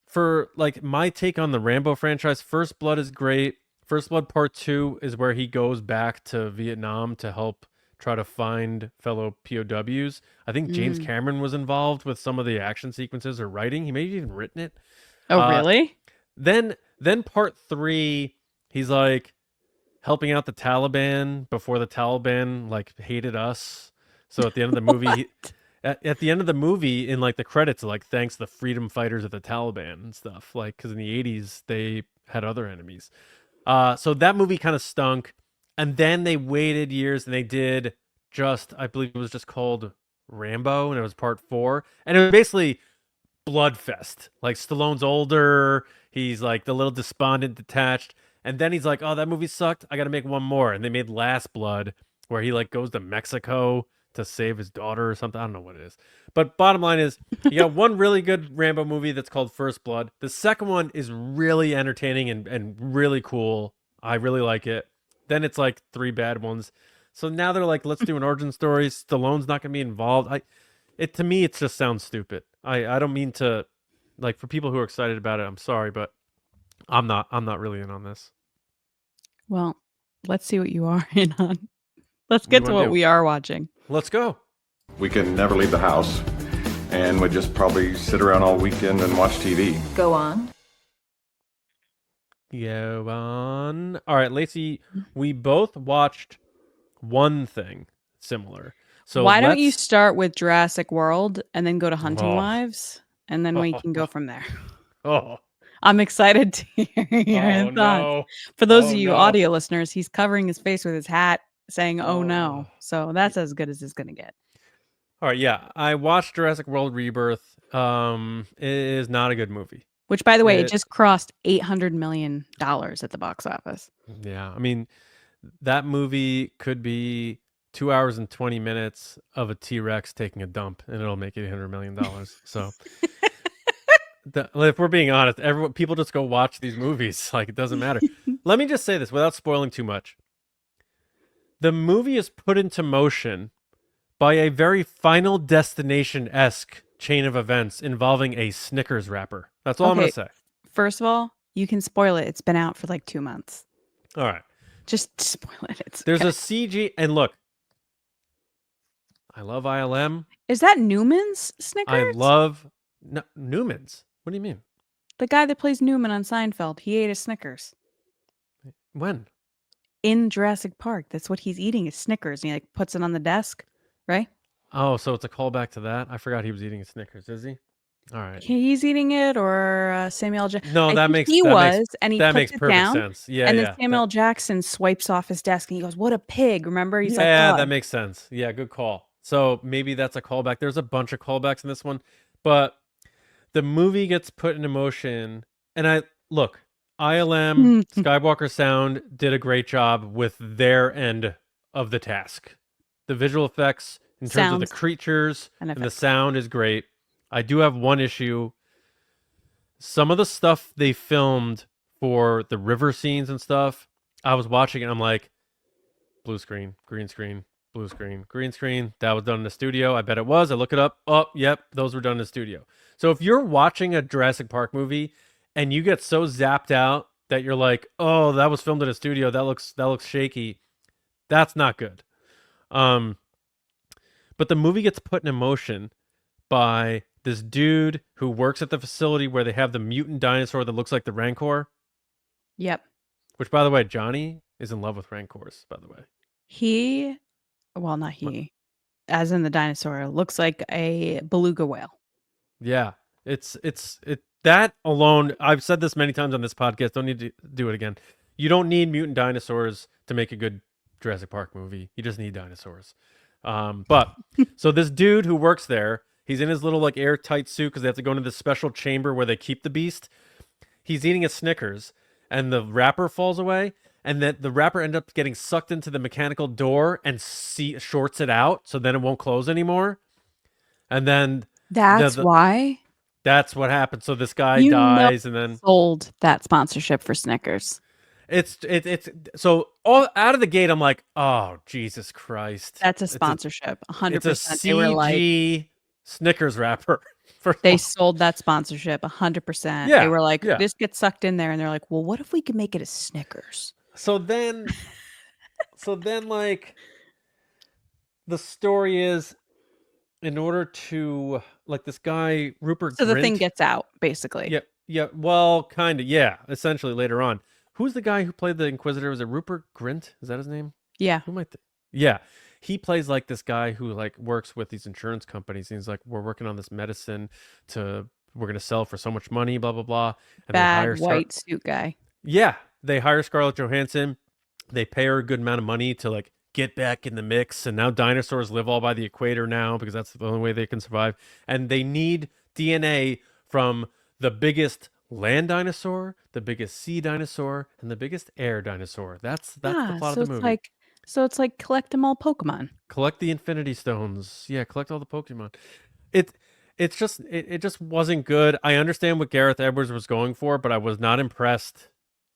for like my take on the Rambo franchise, First Blood is great. First Blood Part 2 is where he goes back to Vietnam to help try to find fellow POWs. I think James Cameron was involved with some of the action sequences or writing. He may have even written it. Oh, really? Then Part 3, he's like helping out the Taliban before the Taliban like hated us. So at the end of the movie, at the end of the movie, in like the credits, like thanks the freedom fighters of the Taliban and stuff. Like because in the 80s they had other enemies. So that movie kind of stunk. And then they waited years and they did I believe it was just called Rambo, and it was Part 4. And it was basically Bloodfest. Like Stallone's older, he's like the little despondent, detached. And then he's like, oh, that movie sucked. I got to make one more. And they made Last Blood, where he like goes to Mexico to save his daughter or something. I don't know what it is. But bottom line is, you got one really good Rambo movie that's called First Blood. The second one is really entertaining and really cool. I really like it. Then it's like 3 bad ones. So now they're like, let's do an origin story. Stallone's not going to be involved. To me, it just sounds stupid. I don't mean to, like, for people who are excited about it, I'm sorry, but I'm not really in on this. Well, let's see what you are in on. Let's get to what we are watching. Let's go. We can never leave the house, and we'd just probably sit around all weekend and watch TV. Go on. Go on. All right, Lacey, we both watched one thing similar. So why don't you start with Jurassic World and then go to Hunting Oh. Wives, and then we can go from there. Oh, I'm excited to hear your thoughts. no. For those of Oh, you no. audio listeners, he's covering his face with his hat saying, oh no. So that's as good as it's going to get. All right, yeah. I watched Jurassic World Rebirth. It is not a good movie. Which, by the way, it just crossed $800 million at the box office. Yeah, I mean, that movie could be 2 hours and 20 minutes of a T-Rex taking a dump, and it'll make $800 million. So, if we're being honest, people just go watch these movies. Like, it doesn't matter. Let me just say this without spoiling too much. The movie is put into motion by a very Final Destination-esque chain of events involving a Snickers wrapper. That's all I'm going to say. First of all, you can spoil it. It's been out for like 2 months. All right. Just spoil it. There's a CG, and look, I love ILM. Is that Newman's Snickers? I love Newman's. What do you mean? The guy that plays Newman on Seinfeld. He ate a Snickers. When? In Jurassic Park. That's what he's eating is Snickers. And he like puts it on the desk, right? Oh, so it's a callback to that? I forgot he was eating a Snickers, is he? All right. He's eating it, or Samuel Jackson. No, and that he makes and he that puts makes it perfect down, sense. Yeah, and yeah. then Samuel Jackson swipes off his desk and he goes, "What a pig!" Remember? He's like, yeah, "Oh." that makes sense. Yeah, good call. So maybe that's a callback. There's a bunch of callbacks in this one, but the movie gets put into motion. And ILM, Skywalker Sound did a great job with their end of the task. The visual effects in terms of the creatures and the sound is great. I do have one issue. Some of the stuff they filmed for the river scenes and stuff, I was watching and I'm like, blue screen, green screen, blue screen, green screen. That was done in the studio. I bet it was. I look it up. Oh, yep, those were done in the studio. So if you're watching a Jurassic Park movie and you get so zapped out that you're like, oh, that was filmed in a studio, that looks shaky, that's not good. But the movie gets put in motion by this dude who works at the facility where they have the mutant dinosaur that looks like the Rancor. Yep. Which, by the way, Johnny is in love with Rancors, by the way. Well, not he, as in the dinosaur, looks like a beluga whale. Yeah, it's that alone. I've said this many times on this podcast. Don't need to do it again. You don't need mutant dinosaurs to make a good Jurassic Park movie. You just need dinosaurs. But so this dude who works there, he's in his little like airtight suit because they have to go into this special chamber where they keep the beast. He's eating a Snickers, and the wrapper falls away, and that the wrapper ends up getting sucked into the mechanical door and shorts it out, so then it won't close anymore. And then That's why. That's what happened. So this guy dies, and then sold that sponsorship for Snickers. It's so all out of the gate. I'm like, oh Jesus Christ! That's a sponsorship. 100%. It's a CG Snickers wrapper. They sold that sponsorship 100%. Yeah, they were like, yeah. this gets sucked in there, and they're like, well, what if we could make it a Snickers? So then like the story is, in order to like this guy Rupert. So Grint, the thing gets out, basically. Yeah. Well, kind of. Yeah. Essentially, later on. Who's the guy who played the Inquisitor? Was it Rupert Grint? Is that his name? Yeah. Who might? Yeah. He plays like this guy who like works with these insurance companies. And he's like, we're working on this medicine we're going to sell for so much money, blah, blah, blah. And bad white suit guy. Yeah. They hire Scarlett Johansson. They pay her a good amount of money to like get back in the mix. And now dinosaurs live all by the equator now because that's the only way they can survive. And they need DNA from the biggest land dinosaur, the biggest sea dinosaur, and the biggest air dinosaur. That's the plot of the movie. So it's like collect them all Pokemon. Collect the Infinity Stones. Yeah, collect all the Pokemon. It just wasn't good. I understand what Gareth Edwards was going for, but I was not impressed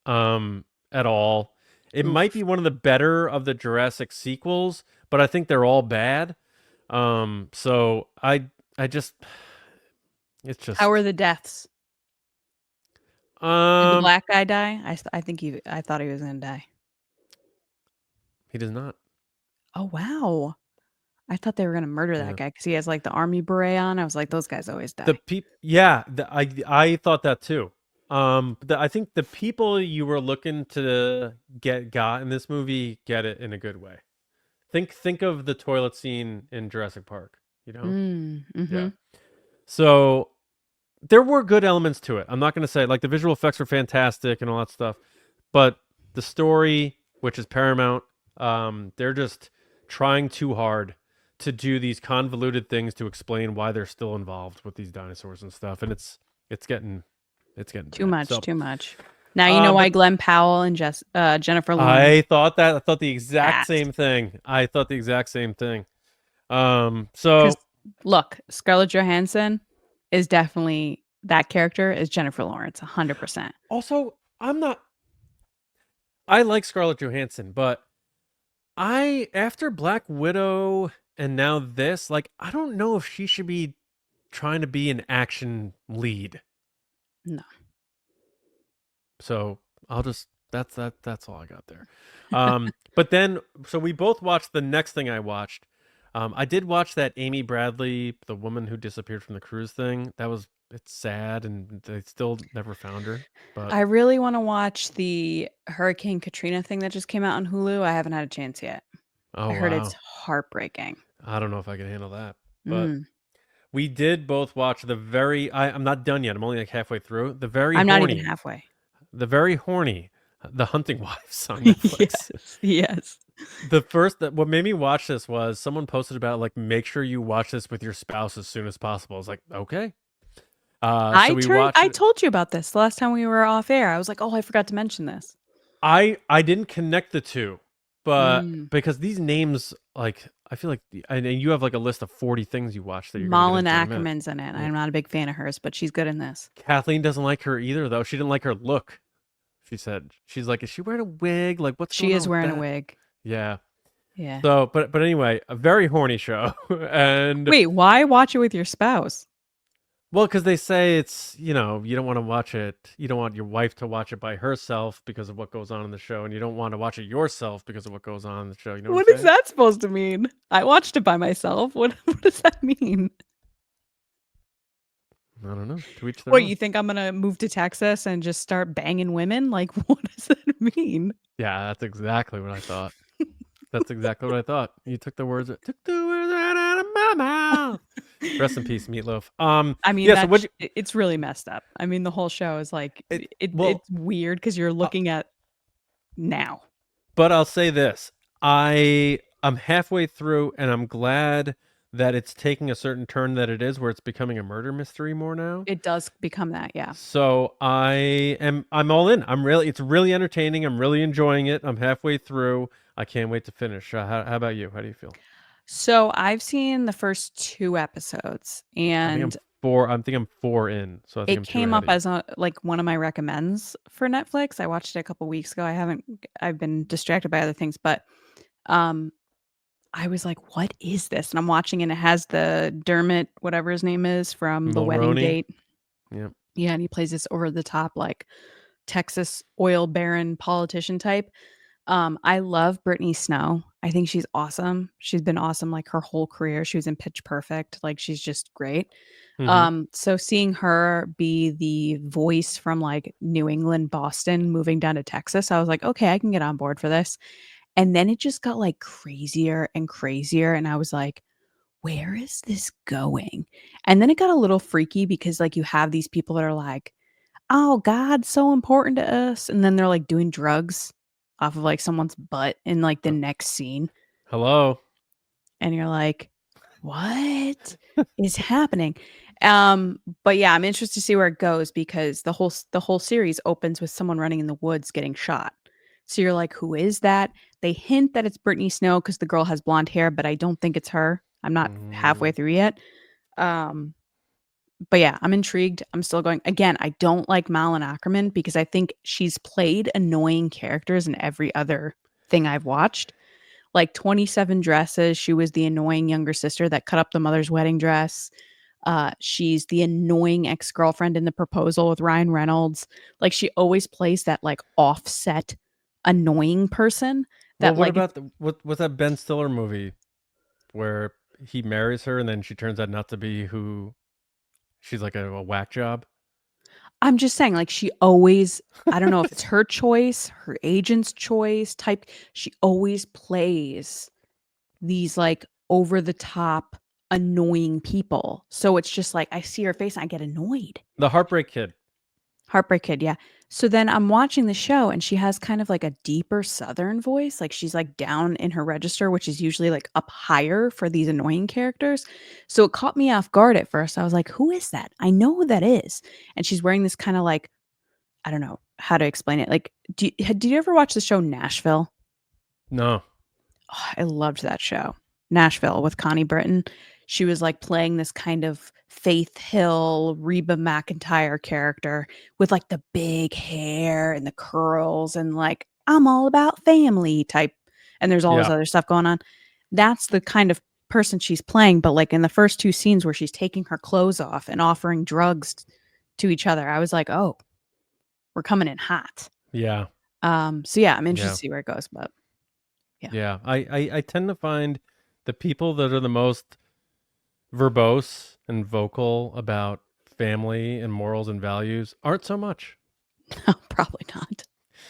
at all. It might be one of the better of the Jurassic sequels, but I think they're all bad. So it's just. How are the deaths? Did the black guy die? I thought he was gonna die. He does not. Oh wow! I thought they were gonna murder that guy because he has like the army beret on. I was like, those guys always die. I thought that too. I think the people you were looking to got in this movie get it in a good way. Think of the toilet scene in Jurassic Park. You know, yeah. So there were good elements to it. I'm not going to say like the visual effects were fantastic and all that stuff, but the story, which is paramount, they're just trying too hard to do these convoluted things to explain why they're still involved with these dinosaurs and stuff, and it's getting too much. Now you know why Glenn Powell and Jennifer Lawrence. I thought the exact same thing. So look, Scarlett Johansson is definitely, that character is Jennifer Lawrence 100%. Also, I like Scarlett Johansson, but after Black Widow and now this, like, I don't know if she should be trying to be an action lead. No. So that's all I got there. But then, so we both watched the next thing I watched. I did watch that Amy Bradley, the woman who disappeared from the cruise thing. It's sad, and they still never found her. But I really want to watch the Hurricane Katrina thing that just came out on Hulu. I haven't had a chance yet. I heard it's heartbreaking. I don't know if I can handle that. But we did both watch I'm not done yet. I'm only like halfway through. I'm not even halfway. The very horny, The Hunting Wives on Netflix. Yes. What made me watch this was someone posted about like, make sure you watch this with your spouse as soon as possible. I was like, okay. I told you about this the last time we were off air. I was like, oh, I forgot to mention this. I didn't connect the two, but because these names, like, I feel like, and you have like a list of 40 things you watch that you're Malin Ackerman's in it. I'm not a big fan of hers, but she's good in this. Kathleen doesn't like her either, though. She didn't like her look. She said, she's like, is she wearing a wig? Like, what's going on? She is wearing a wig. Yeah. Yeah. So, but anyway, a very horny show. And wait, why watch it with your spouse? Well, because they say it's, you don't want to watch it. You don't want your wife to watch it by herself because of what goes on in the show. And you don't want to watch it yourself because of what goes on in the show. You know what is that supposed to mean? I watched it by myself. What does that mean? I don't know. To each their what, own. You think I'm going to move to Texas and just start banging women? Like, what does that mean? Yeah, that's exactly what I thought. That's exactly what I thought. You took the words right out of my mouth. Rest in peace, Meatloaf. I mean, Yeah. So what? it's really messed up. I mean, the whole show is like Well, it's weird because you're looking at now. but I'll say this: I'm halfway through, and I'm glad that it's taking a certain turn that it is, where it's becoming a murder mystery more now. It does become that, yeah. So I'm all in. It's really entertaining. I'm really enjoying it. I'm halfway through. I can't wait to finish. How about you? How do you feel? So I've seen the first 2 episodes, and I think I'm 4 in. So I think it I'm too came up ahead as like one of my recommends for Netflix. I watched it a couple weeks ago. I've been distracted by other things, but I was like, what is this? And I'm watching and it has the Dermot, whatever his name is, from The Wedding Mulroney? Date. Yep. Yeah, and he plays this over the top, like Texas oil baron politician type. I love Brittany Snow. I think she's awesome. She's been awesome like her whole career. She was in Pitch Perfect. Like she's just great. Mhm. So seeing her be the voice from like New England, Boston, moving down to Texas, I was like, okay, I can get on board for this. And then it just got like crazier and crazier. And I was like, where is this going? And then it got a little freaky because like you have these people that are like, oh, God's so important to us. And then they're like doing drugs off of like someone's butt in like the next scene. Hello. And you're like, what is happening? But yeah, I'm interested to see where it goes because the whole series opens with someone running in the woods getting shot. So you're like, who is that? They hint that it's Brittany Snow because the girl has blonde hair, but I don't think it's her. I'm not halfway through yet. But yeah, I'm intrigued. I'm still going. Again, I don't like Malin Ackerman because I think she's played annoying characters in every other thing I've watched. Like 27 Dresses, she was the annoying younger sister that cut up the mother's wedding dress. She's the annoying ex-girlfriend in The Proposal with Ryan Reynolds. Like she always plays that like offset annoying person. That Well, what like about what's that Ben Stiller movie where he marries her and then she turns out not to be who she's like a whack job? I'm just saying, like she always, I don't know if it's her choice, her agent's choice type. She always plays these like over the top annoying people. So it's just like I see her face and I get annoyed. The Heartbreak Kid. Heartbreak Kid, yeah. So then I'm watching the show and she has kind of like a deeper southern voice. Like she's like down in her register, which is usually like up higher for these annoying characters. So it caught me off guard at first. I was like, who is that? I know who that is. And she's wearing this kind of like, I don't know how to explain it. Like, did you ever watch the show Nashville? No. Oh, I loved that show. Nashville with Connie Britton. She was like playing this kind of Faith Hill, Reba McEntire character with like the big hair and the curls and like, I'm all about family type. And there's all this other stuff going on. That's the kind of person she's playing. But like in the first 2 scenes where she's taking her clothes off and offering drugs to each other, I was like, oh, we're coming in hot. Yeah. So yeah, I'm interested to see where it goes. But yeah, I tend to find the people that are the most verbose and vocal about family and morals and values aren't so much. Probably not.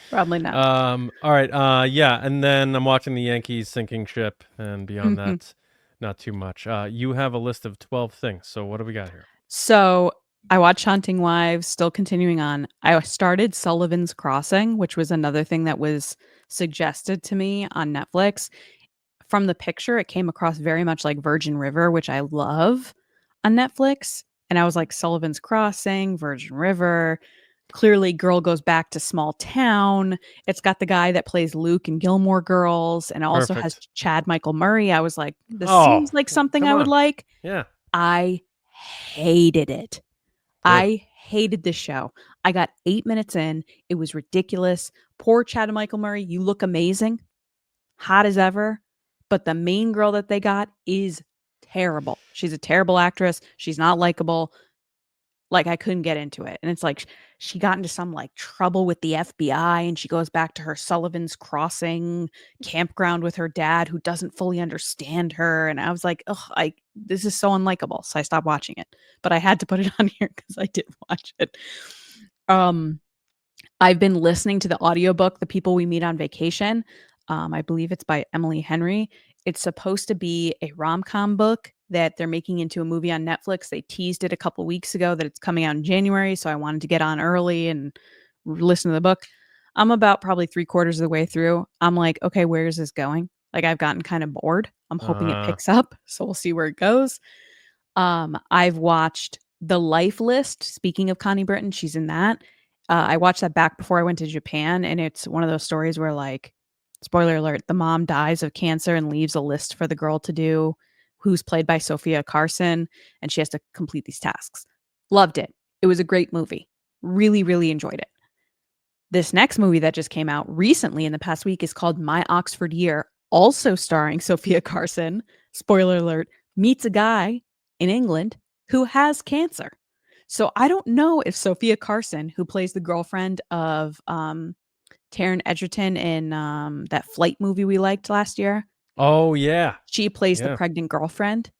Probably not. All right. Yeah, and then I'm watching the Yankees sinking ship, and beyond that, not too much. You have a list of 12 things. So what do we got here? So I watched Hunting Wives, still continuing on. I started Sullivan's Crossing, which was another thing that was suggested to me on Netflix. From the picture, it came across very much like Virgin River, which I love on Netflix. And I was like, Sullivan's Crossing, Virgin River. Clearly, girl goes back to small town. It's got the guy that plays Luke in Gilmore Girls, and it also has Chad Michael Murray. I was like, this seems like something I would like. Yeah. I hated it. Good. I hated this show. I got 8 minutes in. It was ridiculous. Poor Chad Michael Murray. You look amazing. Hot as ever. But the main girl that they got is terrible. She's a terrible actress. She's not likable. Like, I couldn't get into it. And it's like she got into some like trouble with the FBI and she goes back to her Sullivan's Crossing campground with her dad who doesn't fully understand her. And I was like, oh, this is so unlikable. So I stopped watching it. But I had to put it on here because I did watch it. I've been listening to the audiobook, The People We Meet on Vacation. I believe it's by Emily Henry. It's supposed to be a rom-com book that they're making into a movie on Netflix. They teased it a couple weeks ago that it's coming out in January, so I wanted to get on early and listen to the book. I'm about probably 3/4 of the way through. I'm like, okay, where is this going? Like, I've gotten kind of bored. I'm hoping it picks up, so we'll see where it goes. I've watched The Life List. Speaking of Connie Britton, she's in that. I watched that back before I went to Japan, and it's one of those stories where, like, spoiler alert, the mom dies of cancer and leaves a list for the girl to do, who's played by Sophia Carson, and she has to complete these tasks. Loved it. It was a great movie. Really, really enjoyed it. This next movie that just came out recently in the past week is called My Oxford Year, also starring Sophia Carson. Spoiler alert, meets a guy in England who has cancer. So I don't know if Sophia Carson, who plays the girlfriend of Taron Egerton in that Flight movie we liked last year. Oh yeah. She plays the pregnant girlfriend.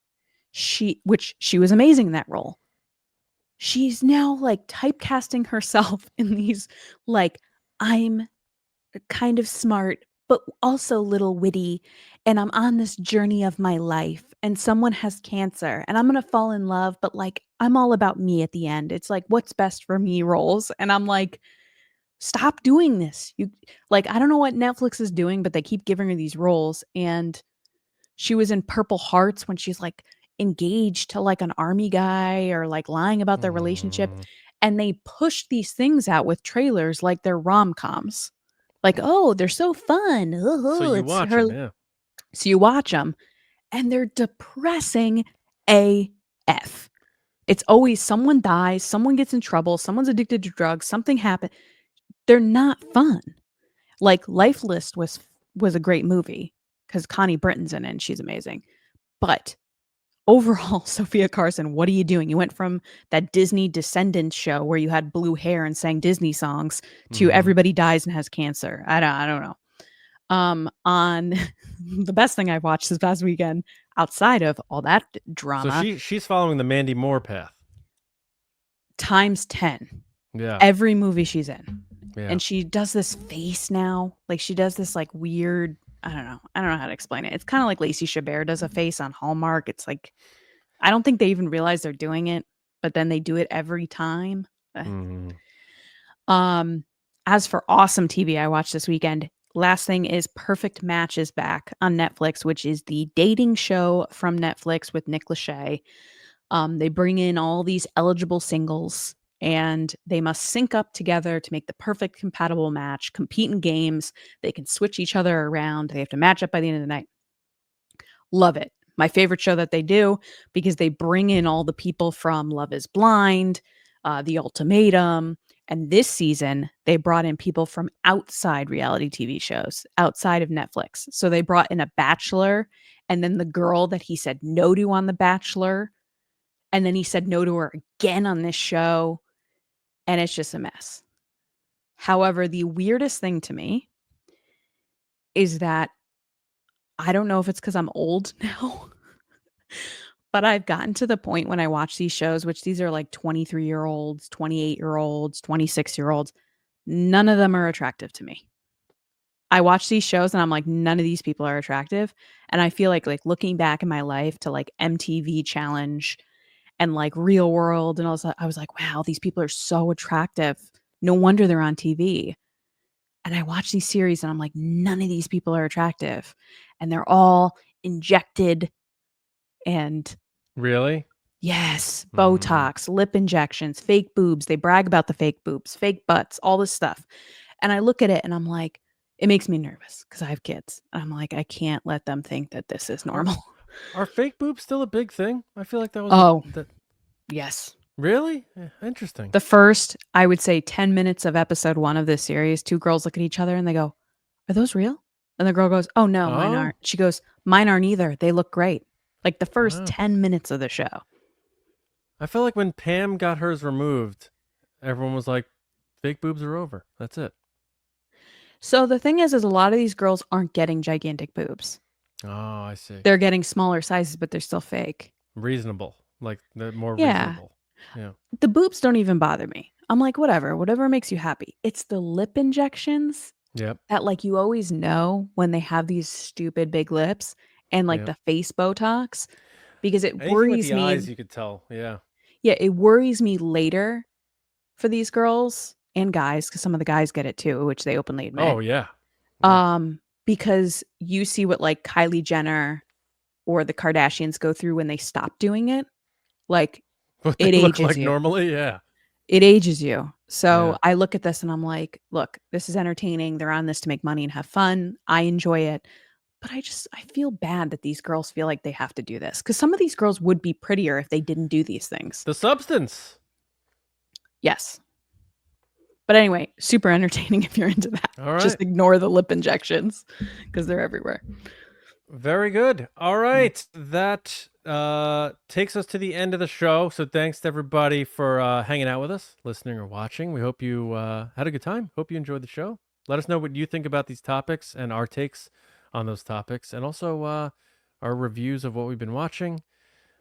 She was amazing in that role. She's now like typecasting herself in these, like, I'm kind of smart, but also a little witty, and I'm on this journey of my life, and someone has cancer, and I'm gonna fall in love, but like I'm all about me at the end. It's like what's best for me roles. And I'm like, stop doing this. You like, I don't know what Netflix is doing, but they keep giving her these roles. And she was in Purple Hearts when she's like engaged to like an army guy or like lying about their relationship. And they push these things out with trailers like they're rom-coms. Like, oh, they're so fun. So you watch them, yeah. So you watch them, and they're depressing AF. It's always someone dies, someone gets in trouble, someone's addicted to drugs, something happened. They're not fun. Like Life List was a great movie because Connie Britton's in it and she's amazing. But overall, Sophia Carson, what are you doing? You went from that Disney Descendants show where you had blue hair and sang Disney songs to everybody dies and has cancer. I don't know. On the best thing I've watched this past weekend outside of all that drama. So she's following the Mandy Moore path. Times 10. Yeah. Every movie she's in. Yeah. And she does this face now. Like she does this like weird, I don't know how to explain it. It's kind of like Lacey Chabert does a face on Hallmark. It's like, I don't think they even realize they're doing it, but then they do it every time. As for awesome TV I watched this weekend, last thing is Perfect Match is back on Netflix, which is the dating show from Netflix with Nick Lachey. They bring in all these eligible singles and they must sync up together to make the perfect compatible match, compete in games. They can switch each other around. They have to match up by the end of the night. Love it. My favorite show that they do, because they bring in all the people from Love is Blind, The Ultimatum, and this season they brought in people from outside reality TV shows, outside of Netflix. So they brought in a Bachelor, and then the girl that he said no to on The Bachelor, and then he said no to her again on this show, and it's just a mess. However, the weirdest thing to me is that I don't know if it's because I'm old now, but I've gotten to the point when I watch these shows, which these are like 23-year-olds, 28-year-olds, 26-year-olds, none of them are attractive to me. I watch these shows and I'm like, none of these people are attractive. And I feel like looking back in my life to like MTV Challenge and like Real World and all that, I was like, wow, these people are so attractive. No wonder they're on TV. And I watch these series and I'm like, none of these people are attractive. And they're all injected and... Really? Yes. Botox, lip injections, fake boobs. They brag about the fake boobs, fake butts, all this stuff. And I look at it and I'm like, it makes me nervous because I have kids. And I'm like, I can't let them think that this is normal. Are fake boobs still a big thing? I feel like that was... Yes. Really? Yeah, interesting. The first, I would say 10 minutes of episode 1 of this series, 2 girls look at each other and they go, are those real? And the girl goes, oh no, mine aren't. She goes, mine aren't either. They look great. Like the first 10 minutes of the show. I feel like when Pam got hers removed, everyone was like, fake boobs are over. That's it. So the thing is a lot of these girls aren't getting gigantic boobs. Oh, I see. They're getting smaller sizes, but they're still fake. Reasonable. Like they're more reasonable. Yeah. The boobs don't even bother me. I'm like, whatever makes you happy. It's the lip injections Yep. that like you always know when they have these stupid big lips and like Yep. the face Botox, because it Anything with worries the me. eyes, you could tell. Yeah. Yeah, it worries me later for these girls and guys, because some of the guys get it too, which they openly admit. Oh yeah. Yeah. Because you see what like Kylie Jenner or the Kardashians go through when they stop doing it. Like What it they look ages like you. normally. Yeah. It ages you. So Yeah. I look at this and I'm like, look, this is entertaining. They're on this to make money and have fun. I enjoy it. But I feel bad that these girls feel like they have to do this, because some of these girls would be prettier if they didn't do these things. The substance. Yes. But anyway, super entertaining if you're into that. All right. Just ignore the lip injections because they're everywhere. Very good. All right. That takes us to the end of the show. So thanks to everybody for hanging out with us, listening or watching. We hope you had a good time. Hope you enjoyed the show. Let us know what you think about these topics and our takes on those topics, and also our reviews of what we've been watching.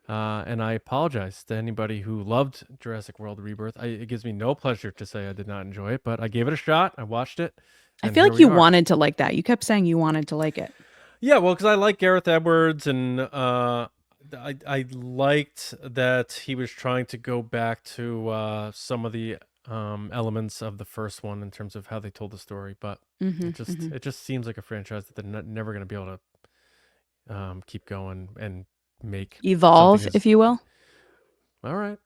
And I apologize to anybody who loved Jurassic World Rebirth. It gives me no pleasure to say I did not enjoy it, but I gave it a shot. I watched it. I and feel here like we you are. wanted to like that. You kept saying you wanted to like it. Yeah, well, because I like Gareth Edwards, and I liked that he was trying to go back to some of the elements of the first one in terms of how they told the story. But it just seems like a franchise that they're never going to be able to keep going and make Evolve, something if you will. All right.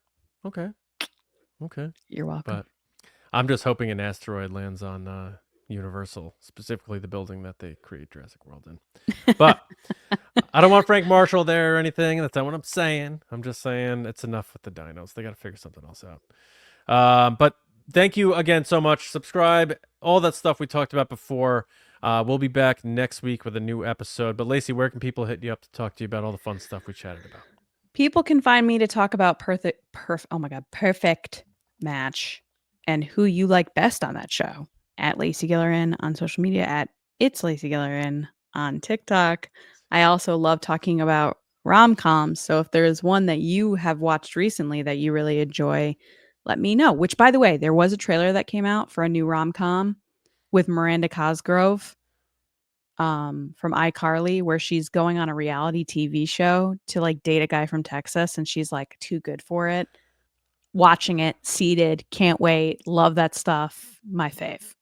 Okay. You're welcome. But I'm just hoping an asteroid lands on Universal, specifically the building that they create Jurassic World in. But I don't want Frank Marshall there or anything. That's not what I'm saying. I'm just saying it's enough with the dinos. They got to figure something else out. But thank you again so much. Subscribe, all that stuff we talked about before. We'll be back next week with a new episode. But Lacey, where can people hit you up to talk to you about all the fun stuff we chatted about? People can find me to talk about perfect match and who you like best on that show at Lacey Gilleran on social media, at It's Lacey Gilleran on TikTok. I also love talking about rom-coms. So if there's one that you have watched recently that you really enjoy, let me know. Which, by the way, there was a trailer that came out for a new rom-com with Miranda Cosgrove from iCarly, where she's going on a reality TV show to like date a guy from Texas, and she's like too good for it. Watching it, seated, can't wait, love that stuff. My fave.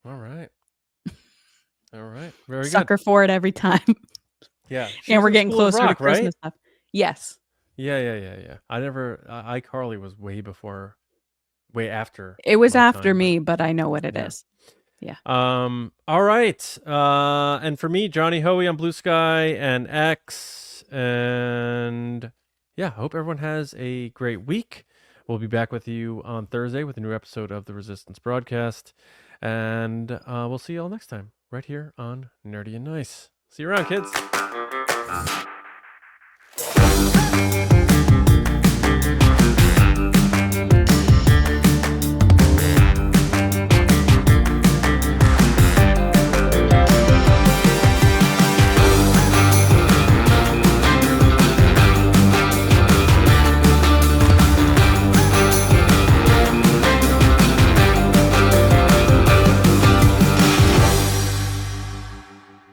All right. Very Sucker for it every time. Yeah. And we're getting School of closer Rock, to Christmas right? stuff. Yes. Yeah. iCarly was way after. It was my after time, me, but I know what it is. Yeah. All right. And for me, Johnny Hoey on Blue Sky and X. And yeah, hope everyone has a great week. We'll be back with you on Thursday with a new episode of the Resistance Broadcast. And we'll see you all next time right here on Nerdy and Nice. See you around, kids.